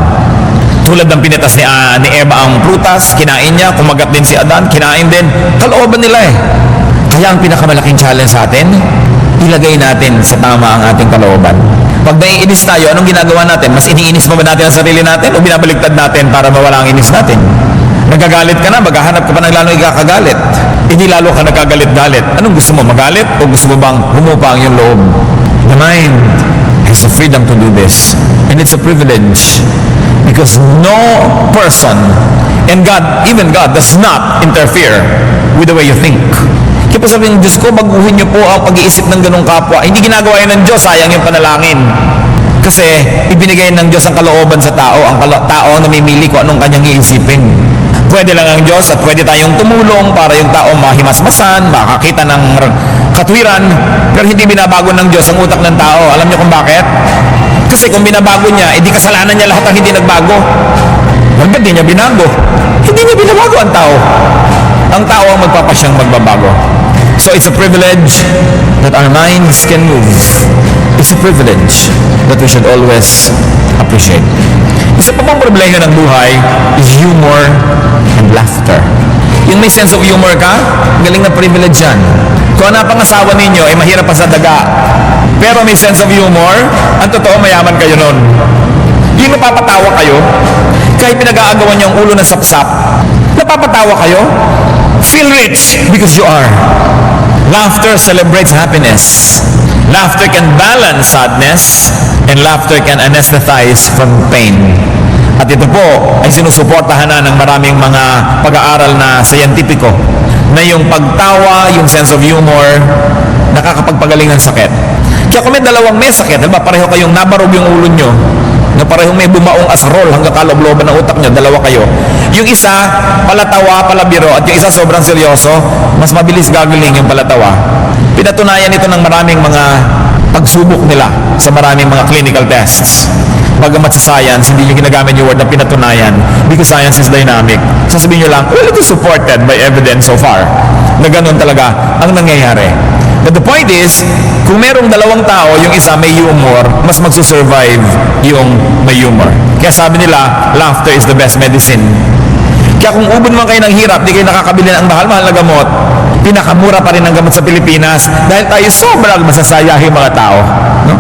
Tulad ng pinitas ni Eva ang prutas, kinain niya, kumagat din si Adan, kinain din, kalooban nila eh. Kaya ang pinakamalaking challenge sa atin, ilagay natin sa tama ang ating kalooban. Pag naiinis tayo, anong ginagawa natin? Mas iniinis pa ba natin ang sarili natin o binabaligtad natin para mawala ang inis natin? Nagagalit ka na, maghahanap ka pa ng lalo ikakagalit. Hindi lalo ka nagkagalit-galit. Anong gusto mo, magalit o gusto mo bang humupa ang iyong loob? The mind has the freedom to do this. And it's a privilege. Because no person, and God, even God, does not interfere with the way you think. Kaya po sabihin ng Diyos ko, baguhin niyo po ang pag-iisip ng ganong kapwa. Hindi ginagawa yun ng Diyos, sayang yung panalangin. Kasi ibinigay ng Diyos ang kalooban sa tao, ang tao ang namimili kung anong kanyang iisipin. Pwede lang ang Diyos at pwede tayong tumulong para yung tao mahimasmasan, makakita ng katwiran, pero hindi binabago ng Diyos ang utak ng tao. Alam niyo kung bakit? Kasi kung binabago niya, edi kasalanan niya lahat ang hindi nagbago. Ba't di niya binago? Hindi niya binabago ang tao. Ang tao ang magpapasyang magbabago. So it's a privilege that our minds can move. It's a privilege that we should always appreciate. Isa pa pang problema ng buhay is humor and laughter. Yung may sense of humor ka, galing na privilege yan. Kung ang napangasawa ninyo ay mahirap pa sa daga, pero may sense of humor, ang totoo mayaman kayo nun. Yung napapatawa kayo, kahit pinag-aagawan niyo ang ulo ng sapsap, napapatawa kayo, feel rich because you are. Laughter celebrates happiness. Laughter can balance sadness, and laughter can anesthetize from pain. At ito po ay sinusuportahan na ng maraming mga pag-aaral na scientifico na yung pagtawa, yung sense of humor, nakakapagpagaling ng sakit. Kaya kung may dalawang may sakit, diba, pareho kayong nabarog yung ulo nyo, na parehong may bumaong asrol hanggang kaloob-looban ng utak nyo, dalawa kayo. Yung isa, palatawa, palabiro, at yung isa sobrang seryoso, mas mabilis gagaling yung palatawa. Pinatunayan ito ng maraming mga pagsubok nila sa maraming mga clinical tests. Bagamat sa science, hindi nyo ginagamit yung word na pinatunayan because science is dynamic. Sasabihin nyo lang, well, it is supported by evidence so far na ganun talaga ang nangyayari. But the point is, kung merong dalawang tao, yung isa may humor, mas magsusurvive yung may humor. Kaya sabi nila, laughter is the best medicine. Kaya kung ubod man kayo ng hirap, di kayo nakakabili ng mahal-mahal na gamot, pinakamura pa rin ang gamot sa Pilipinas dahil tayo sobrang masasayahin mga tao. No?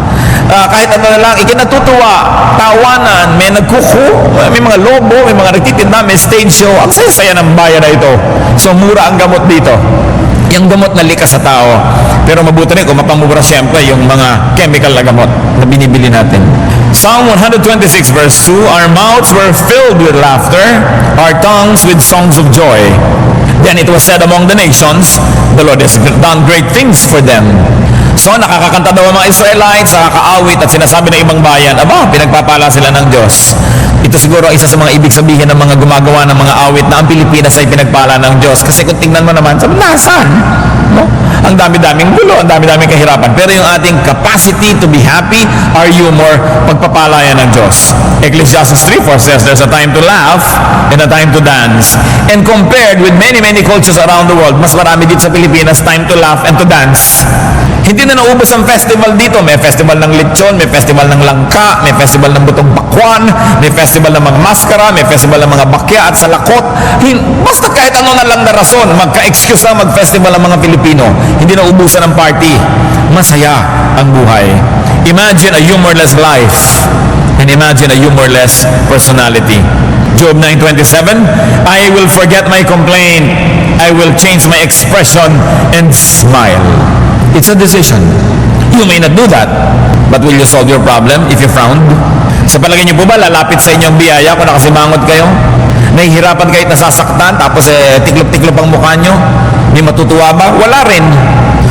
Kahit ano na lang, ikinatutuwa, tawanan, may nagkuku, may mga lobo, may mga nagtitinda, may stage show. Ang saya-saya ng bayan na ito. So mura ang gamot dito. Yung gamot na likas sa tao. Pero mabuti rin kung mapamura siyempre yung mga chemical na gamot na binibili natin. Psalm 126 verse 2, our mouths were filled with laughter, our tongues with songs of joy. Then it was said among the nations, the Lord has done great things for them. So nakakakanta daw ang mga Israelites, nakakaawit at sinasabi ng ibang bayan, aba, pinagpapala sila ng Diyos. Ito siguro isa sa mga ibig sabihin ng mga gumagawa ng mga awit na ang Pilipinas ay pinagpala ng Diyos. Kasi kung tingnan mo naman, sabi, nasaan? No? Ang dami-daming gulo, ang dami-daming kahirapan. Pero yung ating capacity to be happy, our humor, pagpapala yan ng Diyos. Ecclesiastes 3:4 says, there's a time to laugh and a time to dance. And compared with many cultures around the world, mas marami dito sa Pilipinas, time to laugh and to dance. Hindi na naubos ang festival dito. May festival ng lechon, may festival ng langka, may festival ng butong bakwan, may festival ng mga maskara, may festival ng mga bakya at salakot. Basta kahit ano na lang na rason, magka-excuse lang mag-festival ang mga Pilipino. Hindi na ubusan ng party. Masaya ang buhay. Imagine a humorless life and imagine a humorless personality. Job 9:27, I will forget my complaint. I will change my expression and smile. It's a decision. You may not do that, but will you solve your problem if you frowned? Sa palagay niyo po ba, lalapit sa inyong biyaya kung nakasimangot kayo? Nahihirapan kayo at nasasaktan, tapos tiklop-tiklop ang mukha nyo? May matutuwa ba? Wala rin.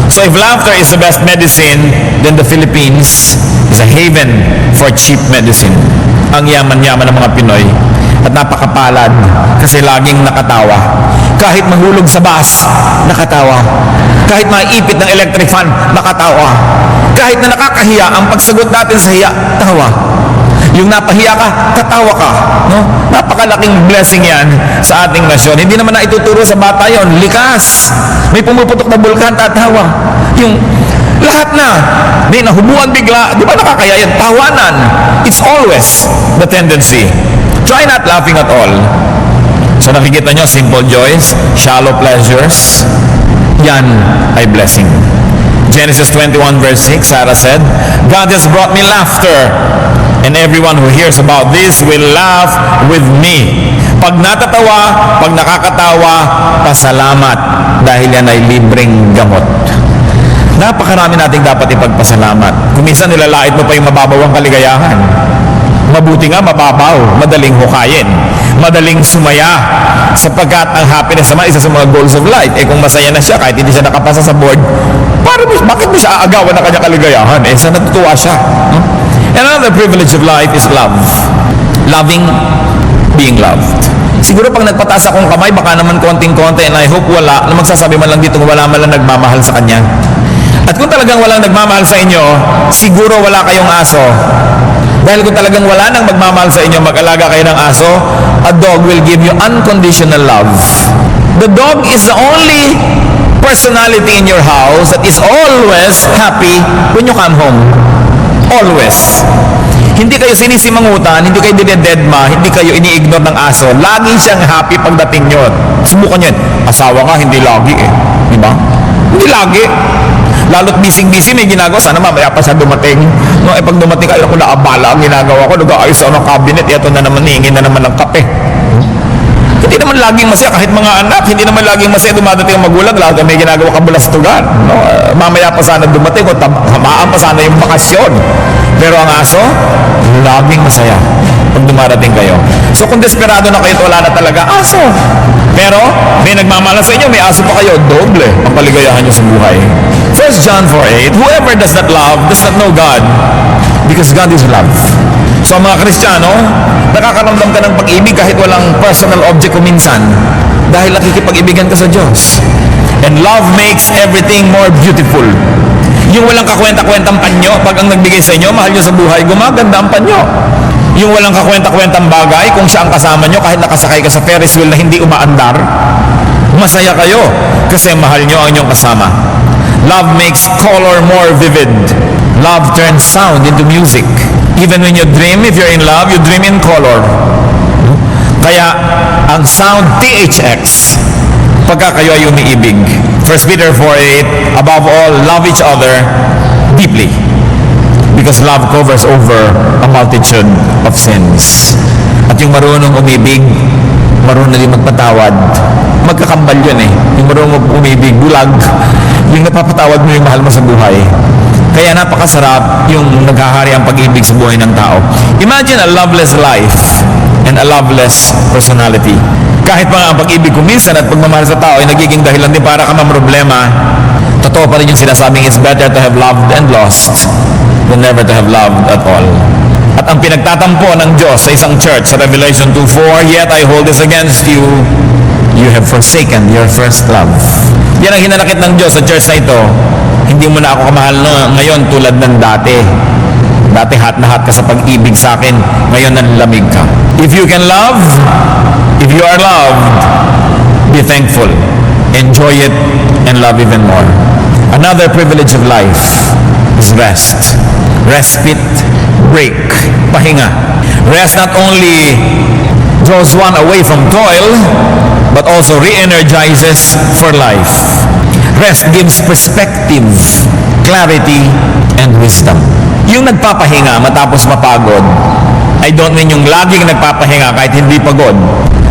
So if laughter is the best medicine, then the Philippines is a haven for cheap medicine. Ang yaman-yaman ng mga Pinoy at napakapalad kasi laging nakatawa. Kahit mahulog sa bus, nakatawa. Kahit maipit ng electric fan, nakatawa. Kahit na nakakahiya ang pagsagot natin sa hiya, tawa. Yung napahiya ka, tatawa ka. No? Napakalaking blessing yan sa ating nasyon. Hindi naman na ituturo sa bata yon, likas. May pumuputok na bulkan, tatawa. Yung lahat na, may nahubuan bigla, di ba nakakaya yan? Tawanan. It's always the tendency. Try not laughing at all. So nakikita nyo, simple joys, shallow pleasures, yan ay blessing. Genesis 21 verse 6, Sarah said, God has brought me laughter, and everyone who hears about this will laugh with me. Pag natatawa, pag nakakatawa, pasalamat, dahil yan ay libreng gamot. Napakarami nating dapat ipagpasalamat. Kung minsan nilalait mo pa yung mababaw ang kaligayahan. Mabuti nga mababaw, madaling hukayin, madaling sumaya, sapagkat ang happiness naman isa sa mga goals of life. Kung masaya na siya kahit hindi siya nakapasa sa board, bakit mo siya aagawan ng kanyang kaligayahan? Sa natutuwa siya. Another privilege of life is love. Loving, being loved. Siguro pag nagpataas akong kamay, baka naman konting-konti, and I hope wala, na magsasabi man lang dito kung wala man lang nagmamahal sa kanya. At kung talagang walang nagmamahal sa inyo, siguro wala kayong aso. Dahil kung talagang wala nang magmamahal sa inyo, mag-alaga kayo ng aso, a dog will give you unconditional love. The dog is the only personality in your house that is always happy when you come home. Always. Hindi kayo sinisimangutan, hindi kayo dinededma, hindi kayo ini-ignore ng aso. Lagi siyang happy pagdating nyo. Subukan nyo. Asawa ka, hindi lagi Di ba? Hindi lagi. Lalo't busy-busy, may ginagawa. Sana mamaya pa siya dumating. No, pag dumating kayo, ako naabala ang ginagawa ko. Nag-aayos ako ng cabinet. Ito na naman, hingin na naman ng kape. Hindi naman laging masaya, kahit mga anak, hindi naman laging masaya dumadating ang magulang, lalo may ginagawa kabulastugan. No? Mamaya pa sana dumating, o tamaan pa sana yung bakasyon. Pero ang aso, laging masaya pag dumarating kayo. So kung desperado na kayo, wala na talaga aso. Pero may nagmamahal sa inyo, may aso pa kayo, doble ang paligayahan nyo sa buhay. 1 John 4:8, whoever does not love does not know God, because God is love. So mga Kristiyano, nakakaramdam ka ng pag-ibig kahit walang personal object ko minsan, dahil nakikipag-ibigan ka sa Diyos. And love makes everything more beautiful. Yung walang kakwenta-kwentang panyo, pag ang nagbigay sa inyo, mahal nyo sa buhay, gumaganda ang panyo. Yung walang kakwenta-kwentang bagay, kung siya ang kasama nyo, kahit nakasakay ka sa Ferris wheel na hindi umaandar, masaya kayo kasi mahal nyo ang inyong kasama. Love makes color more vivid. Love turns sound into music. Even when you dream, if you're in love, you dream in color. Kaya, ang sound THX, pagka kayo ay umiibig. 1 Peter 4:8, above all, love each other deeply. Because love covers over a multitude of sins. At yung marunong umibig, marunong din magpatawad. Magkakambal yun eh. Yung marunong umibig, bulag. Yung napapatawad mo yung mahal mo sa buhay. Kaya napakasarap yung naghahari ang pag-ibig sa buhay ng tao. Imagine a loveless life and a loveless personality. Kahit pa nga ang pag-ibig kuminsan at pagmamahal sa tao ay nagiging dahilan din para ka problema, totoo pa rin yung sinasabing it's better to have loved and lost than never to have loved at all. At ang pinagtatampo ng Diyos sa isang church sa Revelation 2:4, yet I hold this against you, you have forsaken your first love. Yan ang hinanakit ng Diyos sa church na ito. Hindi mo na ako kamahal ngayon tulad ng dati. Dati hat na hat ka sa pag-ibig sa akin, ngayon nanlamig ka. If you can love, if you are loved, be thankful. Enjoy it and love even more. Another privilege of life is rest. Respite, break, pahinga. Rest not only draws one away from toil, but also re-energizes for life. Rest gives perspective, clarity, and wisdom. Yung nagpapahinga matapos mapagod, I don't mean yung laging nagpapahinga kahit hindi pagod.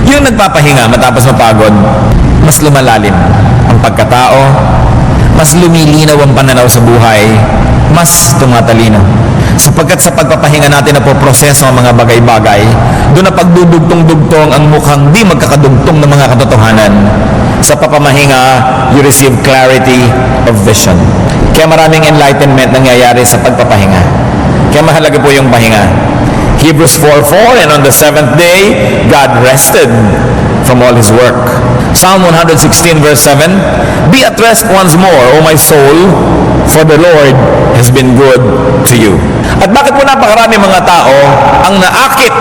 Yung nagpapahinga matapos mapagod, mas lumalalim ang pagkatao, mas lumilinaw ang pananaw sa buhay, mas tumatalino. Sapagkat sa pagpapahinga natin na po proseso ang mga bagay-bagay, doon na pagdudugtong-dugtong ang mukhang di magkakadugtong ng mga katotohanan. Sa papamahinga, you receive clarity of vision. Kaya maraming enlightenment nangyayari sa pagpapahinga. Kaya mahalaga po yung pahinga. Hebrews 4:4, and on the seventh day, God rested from all His work. Psalm 116 verse 7, be at rest once more, O my soul, for the Lord has been good to you. At bakit po napakarami mga tao ang naakit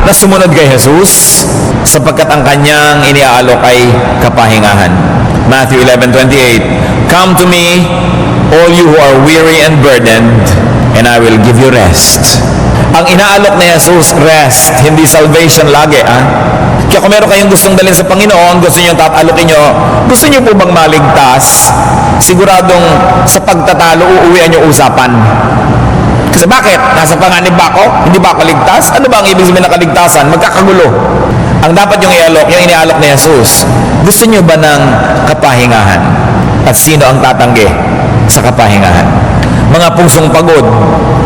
na sumunod kay Jesus? Sapagkat ang kanyang iniaalok ay kapahingahan. Matthew 11:28, come to me, all you who are weary and burdened, and I will give you rest. Ang inaalok ni Jesus, rest, hindi salvation lagi. Kaya kung meron kayong gustong dalhin sa Panginoon, gusto nyo tatalokin nyo, gusto nyo po bang maligtas? Siguradong sa pagtatalo, uuwian nyo usapan. Kasi bakit? Nasa panganib ba ako? Hindi ba ako ligtas? Ano ba ang ibig sabihin ng kaligtasan? Magkakagulo. Ang dapat yung ialok, yung inialok ni Jesus, gusto nyo ba ng kapahingahan? At sino ang tatanggi sa kapahingahan? Mga pusong pagod,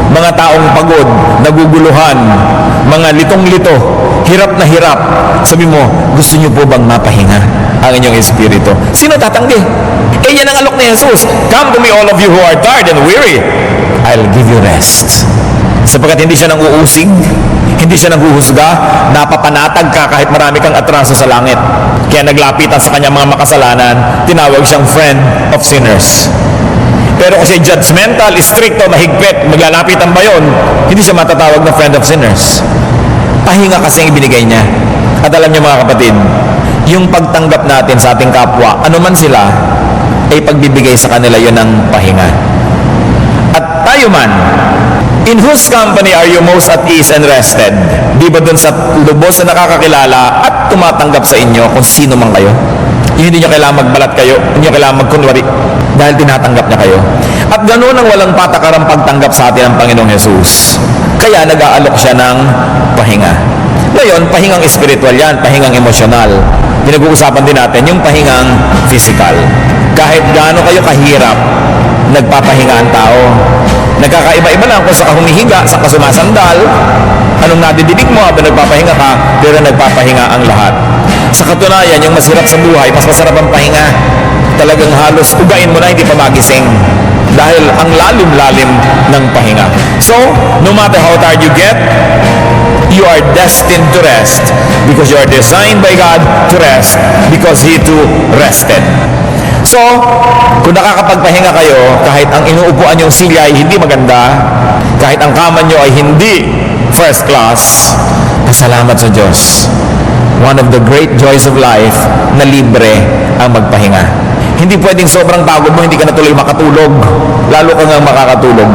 mga taong pagod, naguguluhan, mga litong-lito, hirap na hirap. Sabi mo, gusto nyo po bang mapahinga ang inyong espiritu? Sino tatanggi? Yan ang alok ni Jesus. Come to me all of you who are tired and weary, I'll give you rest. Sapagkat hindi siya nang uusig, hindi siya naghuhusga, napapanatag ka kahit marami kang atraso sa langit. Kaya naglapitan sa kanyang mga makasalanan, tinawag siyang friend of sinners. Pero kasi judgmental, stricto, mahigpit, maglalapitan ba yun? Hindi siya matatawag na friend of sinners. Pahinga kasi ang ibinigay niya. At alam niyo mga kapatid, yung pagtanggap natin sa ating kapwa, ano man sila, ay pagbibigay sa kanila yun ng pahinga. At tayo man, in whose company are you most at ease and rested? Di ba dun sa lubos na nakakakilala at tumatanggap sa inyo kung sino man kayo? Hindi nyo kailangan magbalat kayo, hindi nyo kailangan magkunwari dahil tinatanggap niya kayo. At ganoon ang walang patakarang pagtanggap sa atin ng Panginoong Jesus. Kaya nag-aalok siya ng pahinga. Ngayon, pahingang espiritual yan, pahingang emosyonal. Pinag-uusapan din natin yung pahingang physical. Kahit gaano kayo kahirap, nagpapahinga ang tao. Nagkakaiba-iba lang kung saan ka humihiga, saan ka sumasandal, anong nadidinig mo habang nagpapahinga ka, pero nagpapahinga ang lahat. Sa katunayan, yung masarap sa buhay, mas masarap ang pahinga. Talagang halos ugain mo na, hindi pa magising. Dahil ang lalim-lalim ng pahinga. So, no matter how tired you get, you are destined to rest because you are designed by God to rest because He too rested. So, kung nakakapagpahinga kayo, kahit ang inuupuan yung silya ay hindi maganda, kahit ang kama nyo ay hindi first class, pasalamat sa Diyos. One of the great joys of life na libre ang magpahinga. Hindi pwedeng sobrang pagod mo, hindi ka na tuloy makatulog. Lalo ka nga makakatulog.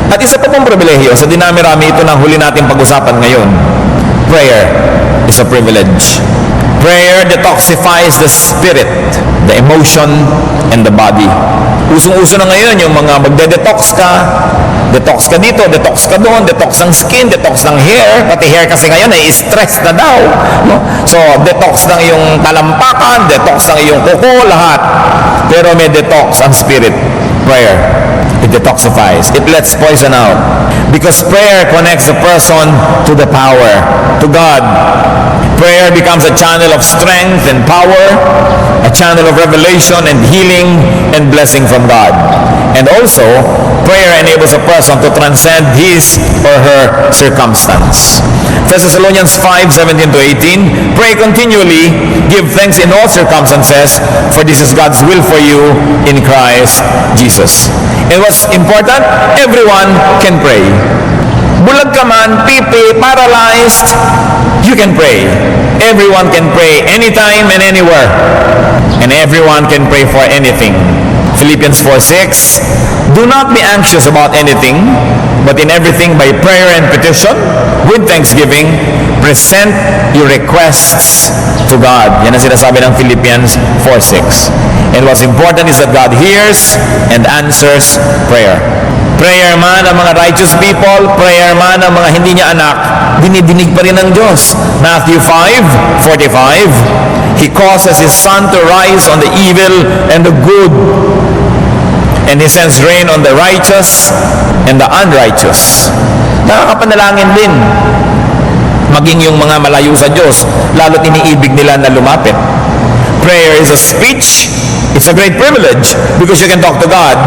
At isa pa pong pribilehiyo, sa dinami-rami ito na huli natin pag-usapan ngayon. Prayer is a privilege. Prayer detoxifies the spirit, the emotion, and the body. Usong-uso na ngayon yung mga magde-detox ka. Detox ka dito, detox ka doon, detox ng skin, detox ng hair. Pati hair kasi ngayon ay stress na daw. No? So, detox ng iyong talampakan, detox ng iyong kuko, lahat. Pero may detox ang spirit. Prayer. It detoxifies. It lets poison out. Because prayer connects the person to the power, to God. Prayer becomes a channel of strength and power, a channel of revelation and healing and blessing from God. And also, prayer enables a person to transcend his or her circumstance. 1 Thessalonians 5:17-18, pray continually, give thanks in all circumstances, for this is God's will for you in Christ Jesus. And what's important? Everyone can pray. Bulag ka man, pipi, paralyzed, you can pray. Everyone can pray anytime and anywhere. And everyone can pray for anything. Philippians 4:6, do not be anxious about anything, but in everything by prayer and petition, with thanksgiving, present your requests to God. Yan ang sinasabi ng Philippians 4:6. And what's important is that God hears and answers prayer. Prayer man ang mga righteous people, prayer man ang mga hindi niya anak, dinidinig pa rin ng Diyos. Matthew 5:45, He causes His sun to rise on the evil and the good, and He sends rain on the righteous and the unrighteous. Nakakapanalangin din. Maging yung mga malayo sa Diyos, lalo't iniibig nila na lumapit. Prayer is a speech. It's a great privilege because you can talk to God.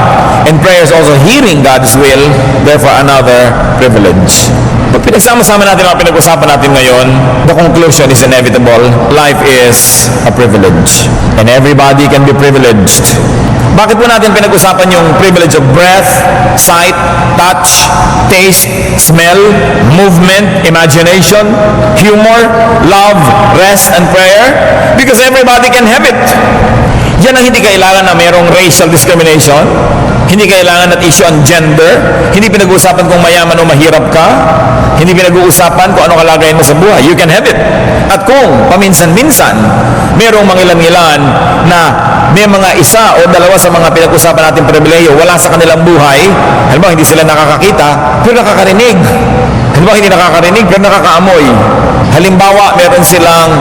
And prayer is also hearing God's will, therefore another privilege. Pag pinagsama-sama natin ang pinag-usapan natin ngayon, the conclusion is inevitable. Life is a privilege. And everybody can be privileged. Bakit po natin pinag-usapan yung privilege of breath, sight, touch, taste, smell, movement, imagination, humor, love, rest, and prayer? Because everybody can have it. Yan ang hindi kailangan na mayroong racial discrimination. Hindi kailangan at issue ang gender. Hindi pinag-uusapan kung mayaman o mahirap ka. Hindi pinag-uusapan kung ano kalagayan mo sa buhay. You can have it. At kung paminsan-minsan, mayroong mangilan-ngilan na may mga isa o dalawa sa mga pinag-usapan natin pribilehiyo, wala sa kanilang buhay, halimbawa hindi sila nakakakita, pero nakakarinig. Halimbawa hindi nakakarinig, pero nakakaamoy. Halimbawa, meron silang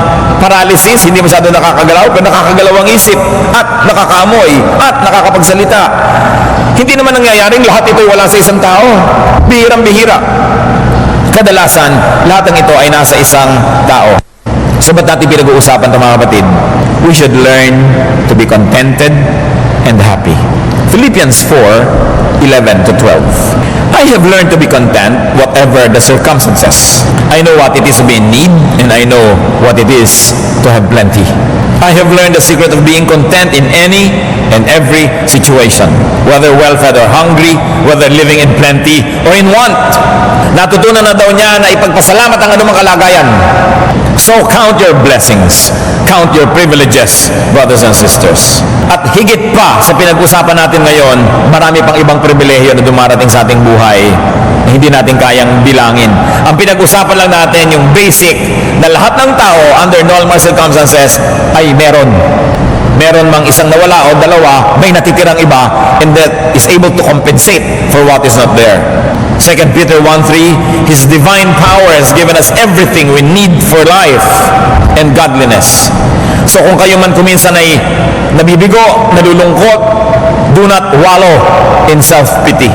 paralysis, hindi masyado nakakagalaw, pero nakakagalaw ang isip, at nakakaamoy, at nakakapagsalita. Hindi naman nangyayaring lahat ito wala sa isang tao. Bihirang-bihira. Kadalasan, lahat ng ito ay nasa isang tao. So ba't natin pinag-uusapan ito mga kapatid? We should learn to be contented and happy. Philippians 4:11-12. I have learned to be content whatever the circumstances. I know what it is to be in need, and I know what it is to have plenty. I have learned the secret of being content in any and every situation, whether well-fed or hungry, whether living in plenty or in want. Natutunan na daw niya na ipagpasalamat ang anumang kalagayan. So count your blessings, count your privileges, brothers and sisters. At higit pa sa pinag-usapan natin ngayon, marami pang ibang pribilehiyo na dumarating sa ating buhay na hindi natin kayang bilangin. Ang pinag-usapan lang natin yung basic na lahat ng tao under normal circumstances ay meron. meron mang isang nawala o dalawa, may natitirang iba, and that is able to compensate for what is not there. 2 Peter 1:3, His divine power has given us everything we need for life and godliness. So kung kayo man kuminsan ay nabibigo, nalulungkot, do not wallow in self-pity.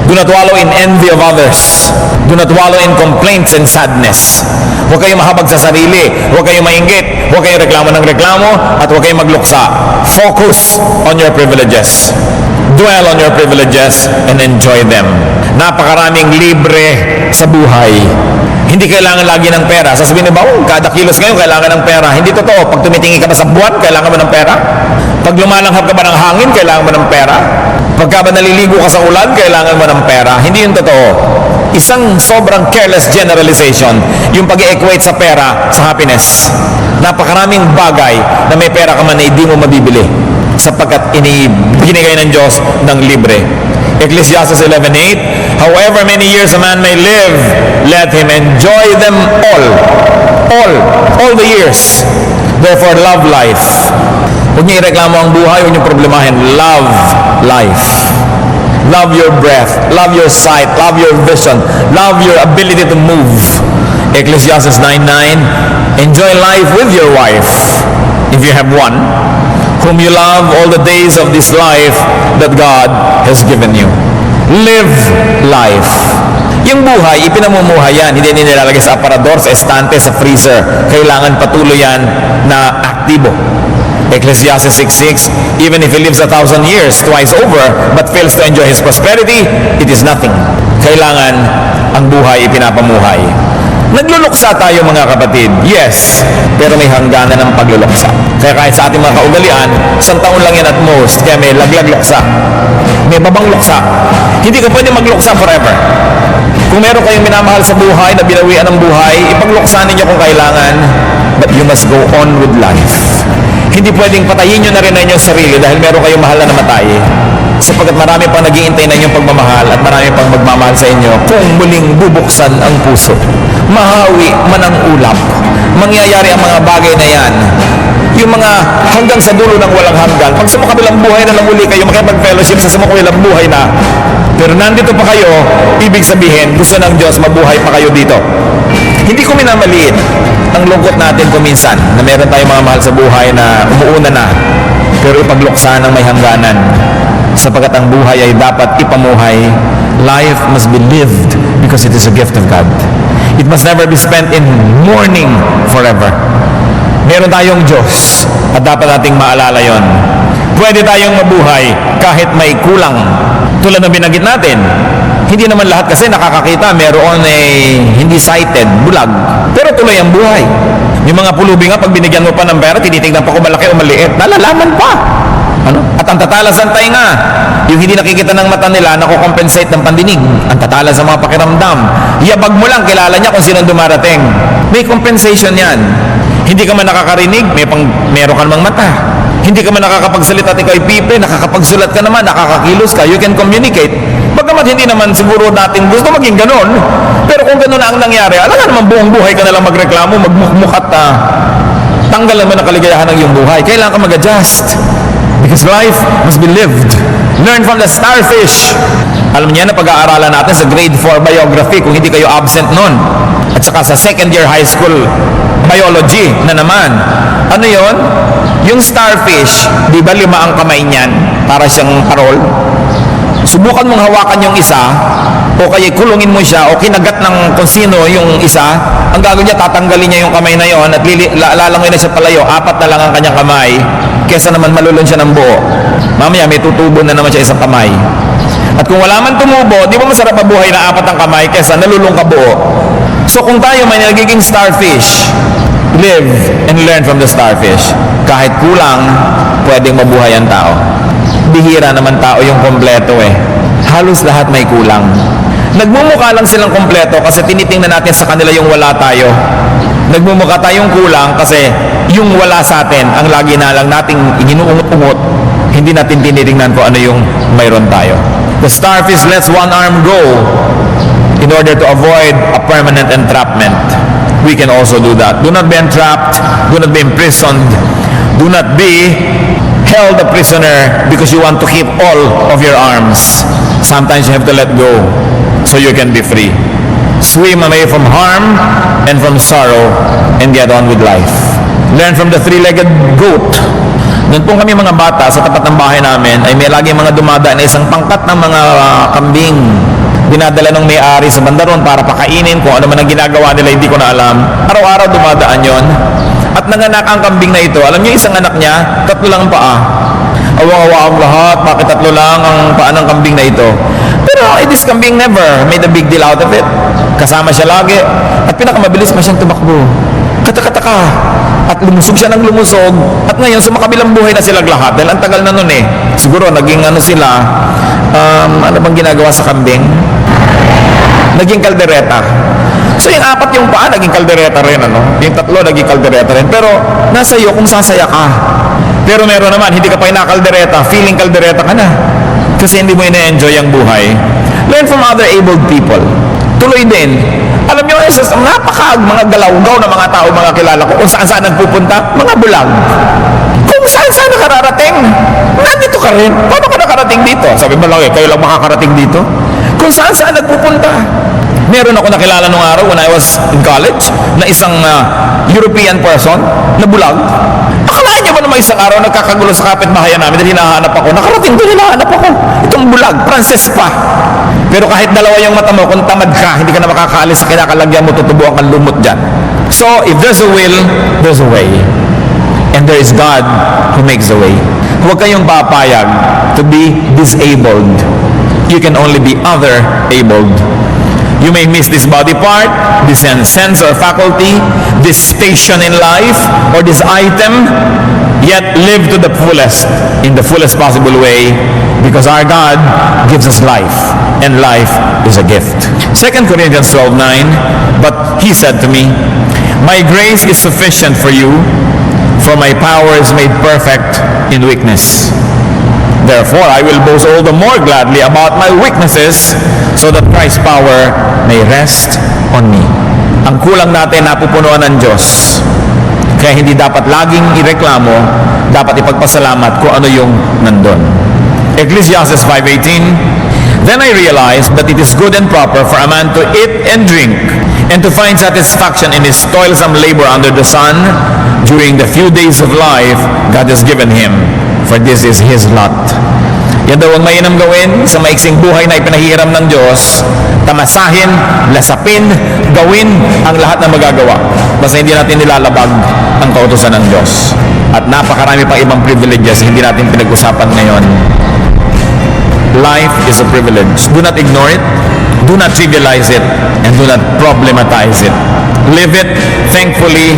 Do not wallow in envy of others. Do not wallow in complaints and sadness. Huwag kayong mahabag sa sarili. Huwag kayong mainggit. Huwag kayong reklamo ng reklamo. At huwag kayong magluksa. Focus on your privileges. Dwell on your privileges and enjoy them. Napakaraming libre sa buhay. Hindi kailangan lagi ng pera. Sasabihin niyo ba, kada kilos ngayon kailangan ng pera. Hindi totoo. Pag tumitingin ka ba sa buwan, kailangan mo ng pera. Pag lumalanghap ka ba ng hangin, kailangan mo ng pera. Pagka ba naliligo ka sa ulan, kailangan mo ng pera. Hindi yun totoo. Isang sobrang careless generalization, yung pag-equate sa pera sa happiness. Napakaraming bagay na may pera ka man na hindi mo mabibili sapagkat binigay ng Diyos ng libre. Ecclesiastes 11:8, however many years a man may live, let him enjoy them all the years. Therefore, love life. Huwag niyo ireklamo ang buhay, huwag niyo problemahin. Love life. Love your breath. Love your sight. Love your vision. Love your ability to move. Ecclesiastes 9:9, enjoy life with your wife, if you have one, whom you love all the days of this life that God has given you. Live life. Yung buhay, ipinamumuhay yan. Hindi nilalagay sa aparador, sa estante, sa freezer. Kailangan patuloy yan na aktibo. Ecclesiastes 6:6, even if he lives 1,000 years twice over but fails to enjoy his prosperity, it is nothing. Kailangan ang buhay ipinapamuhay. Nagluluksa tayo mga kapatid, yes, pero may hangganan ng pagluluksa. Kaya kahit sa ating mga kaugalian, 1 taon lang yan at most, kaya may laglag-luksa. May babang luksa. Hindi ka pwede magluksa forever. Kung meron kayong minamahal sa buhay, na binawian ng buhay, ipagluksa ninyo kung kailangan, but you must go on with life. Hindi pwedeng patayin nyo na rin ang inyong sarili dahil meron kayong mahal na namatay. Sapagkat marami pang nag-iintay na inyong pagmamahal at marami pang magmamahal sa inyo kung muling bubuksan ang puso. Mahawi man ang ulap. Mangyayari ang mga bagay na yan. Yung mga hanggang sa dulo ng walang hanggan. Pag sa makabilang buhay na lang uli kayo makipag-fellowship sa makabilang buhay na. Pero nandito pa kayo, ibig sabihin, gusto ng Diyos mabuhay pa kayo dito. Hindi ko minamaliit ang lungkot natin kuminsan na meron tayong mga mahal sa buhay na umuuna na. Pero ipagluksa ng may hangganan. Sapagkat ang buhay ay dapat ipamuhay. Life must be lived because it is a gift of God. It must never be spent in mourning forever. Meron tayong Diyos at dapat nating maalala yon. Pwede tayong mabuhay kahit may kulang. Tulad ng binanggit natin, hindi naman lahat kasi nakakakita, meron hindi sighted, bulag. Pero tuloy ang buhay. Yung mga pulubi nga, pag binigyan mo pa ng pera, tinitignan pa kung malaki o maliit. Nalalaman pa. At ang tatalas ng tainga, yung hindi nakikita ng mata nila, nakukompensate ng pandinig. Ang tatalas sa mga pakiramdam. Yabag mo lang, kilala niya kung sino dumarating. May compensation yan. Hindi ka man nakakarinig, meron ka namang mata. Hindi ka man nakakapagsalita at ikaw ay pipe, nakakapagsulat ka naman, nakakakilos ka, you can communicate. Bagamat hindi naman siguro natin gusto maging ganon. Pero kung ganon ang nangyari, alam nga naman buong buhay ka nalang magreklamo, magmukmuk at tanggal naman ang kaligayahan ng iyong buhay. Kailangan ka mag-adjust. Because life must be lived. Learn from the starfish. Alam niya na pag-aaralan natin sa grade 4 biography kung hindi kayo absent nun. At saka sa second year high school biology na naman. Ano yon? Yung starfish, di ba 5 ang kamay niyan? Para siyang parol. Subukan mong hawakan yung isa o kaya kulungin mo siya o kinagat ng kung sino yung isa. Ang gagawin niya, tatanggalin niya yung kamay na yon at lalangoy na siya palayo. 4 na lang ang kanyang kamay kesa naman malulon siya ng buo. Mamaya may tutubo na naman siya isang kamay. At kung wala man tumubo, di ba masarap mabuhay na 4 ang kamay kesa nalulong ka buo? So kung tayo may nagiging starfish, live and learn from the starfish. Kahit kulang, pwedeng mabuhay ang tao. Bihira naman tao yung kompleto Halos lahat may kulang. Nagmumukha lang silang kompleto kasi tinitingnan natin sa kanila yung wala tayo. Nagmumukha tayong kulang kasi yung wala sa atin ang lagi na lang nating inuungot-ungot. Hindi natin tinitingnan kung ano yung mayroon tayo. The starfish lets one arm go in order to avoid a permanent entrapment. We can also do that. Do not be entrapped. Do not be imprisoned. Do not be held a prisoner because you want to keep all of your arms. Sometimes you have to let go so you can be free. Swim away from harm and from sorrow and get on with life. Learn from the three-legged goat. Noon pong kami mga bata sa tapat ng bahay namin ay may lagi mga dumadaan na isang pangkat ng mga kambing. Dinadala ng may-ari sa bandaron para pakainin kung ano man ang ginagawa nila, hindi ko na alam. Araw-araw dumadaan yon. At nanganak ang kambing na ito. Alam niyo, isang anak niya, 3 lang ang paa. Awang-awa ang lahat, bakit 3 lang ang paa ng kambing na ito? Pero this kambing never made a big deal out of it. Kasama siya lagi. At pinakamabilis pa siyang tumakbo. Katakataka. At lumusog siya ng lumusog. At ngayon, sumakabilang buhay na silang lahat. Dahil ang tagal na nun eh. Siguro, naging sila, ano bang ginagawa sa kambing? Naging kaldereta. So yung 4 yung paa, naging kaldereta rin, Yung 3, naging kaldereta rin. Pero, nasa iyo kung sasaya ka. Pero meron naman, hindi ka pa inakaldereta, feeling kaldereta ka na. Kasi hindi mo ina-enjoy ang buhay. Learn from other abled people. Tuloy din. Alam nyo, mga galawgaw na mga tao, mga kilala ko, kung saan nagpupunta, mga bulag. Kung saan nakararating, nandito ka rin. Paano ka nakarating dito? Sabi mo lang, kayo lang makakarating dito? Kung saan nagpupunta. Meron ako nakilala nung araw when I was in college na isang European person na bulag. Akalain niyo ba naman isang araw nagkakagulo sa kapitbahayan namin dahil hinahanap ako? Nakarating doon, hinahanap ako. Itong bulag, Frances pa. Pero kahit 2 yung mata mo, kung tamad ka, hindi ka na makakaalis sa kinakalagyan mo, tutubuan kang lumot dyan. So, if there's a will, there's a way. And there is God who makes the way. Huwag kayong papayag to be disabled. You can only be other-abled. You may miss this body part, this sense or faculty, this station in life, or this item, yet live to the fullest, in the fullest possible way, because our God gives us life, and life is a gift. 2 Corinthians 12:9, but he said to me, my grace is sufficient for you, for my power is made perfect in weakness. Therefore, I will boast all the more gladly about my weaknesses so that Christ's power may rest on me. Ang kulang natin napupunuan ng Diyos. Kaya hindi dapat laging ireklamo, dapat ipagpasalamat kung ano yung nandun. Ecclesiastes 5:18, then I realized that it is good and proper for a man to eat and drink and to find satisfaction in his toilsome labor under the sun during the few days of life God has given him. For this is his lot. Yan daw ang mainam gawin sa maiksing buhay na ipinahiram ng Diyos. Tamasahin, lasapin, gawin ang lahat na magagawa. Basta hindi natin nilalabag ang kautusan ng Diyos. At napakarami pang ibang privileges hindi natin pinag-usapan ngayon. Life is a privilege. Do not ignore it. Do not trivialize it. And do not problematize it. Live it thankfully,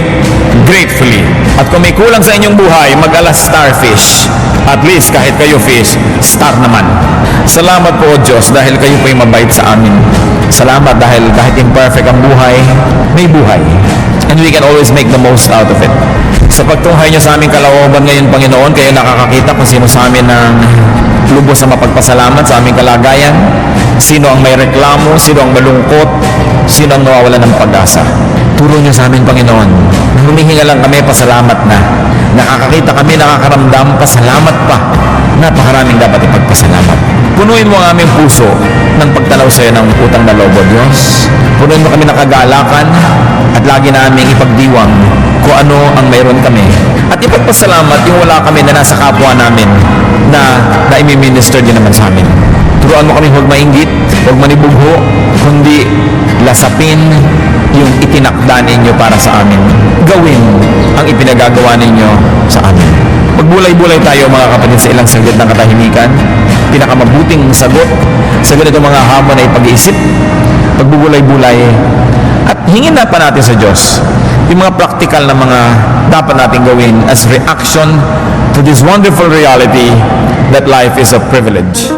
gratefully. At kung may kulang sa inyong buhay, mag-alas starfish. At least kahit kayo fish, star naman. Salamat po o Diyos dahil kayo po'y mabait sa amin. Salamat dahil kahit imperfect ang buhay, may buhay. And we can always make the most out of it. Sa pagtunghay niyo sa aming kalooban ngayon, Panginoon, kayo nakakakita kung sino sa amin ang lubos na mapagpasalamat sa aming kalagayan. Sino ang may reklamo, sino ang malungkot, sino ang nawawala ng pag-asa. Turo niyo sa amin, Panginoon, na humihinga lang kami, pasalamat na. Nakakakita kami, nakakaramdam, pasalamat pa. Napakaraming dapat ipagpasalamat. Punuin mo ang aming puso ng pagtanaw sa iyo ng utang na loob, Diyos. Punuin mo kami ng kagalakan at lagi naming ipagdiwang kung ano ang mayroon kami. At ipagpasalamat yung wala kami na nasa kapwa namin na imi-minister din naman sa amin. Turuan mo kami huwag mainggit, huwag manibugho, kundi lasapin yung itinakda ninyo para sa amin. Gawin ang ipinagagawa ninyo sa amin. Magbulay-bulay tayo mga kapatid sa ilang saglit ng katahimikan. Pinakamabuting sagot sa ganito mga hamon ay pag-iisip, pagbubulay-bulay, at hingin na pa natin sa Diyos yung mga practical na mga dapat natin gawin as reaction to this wonderful reality that life is a privilege.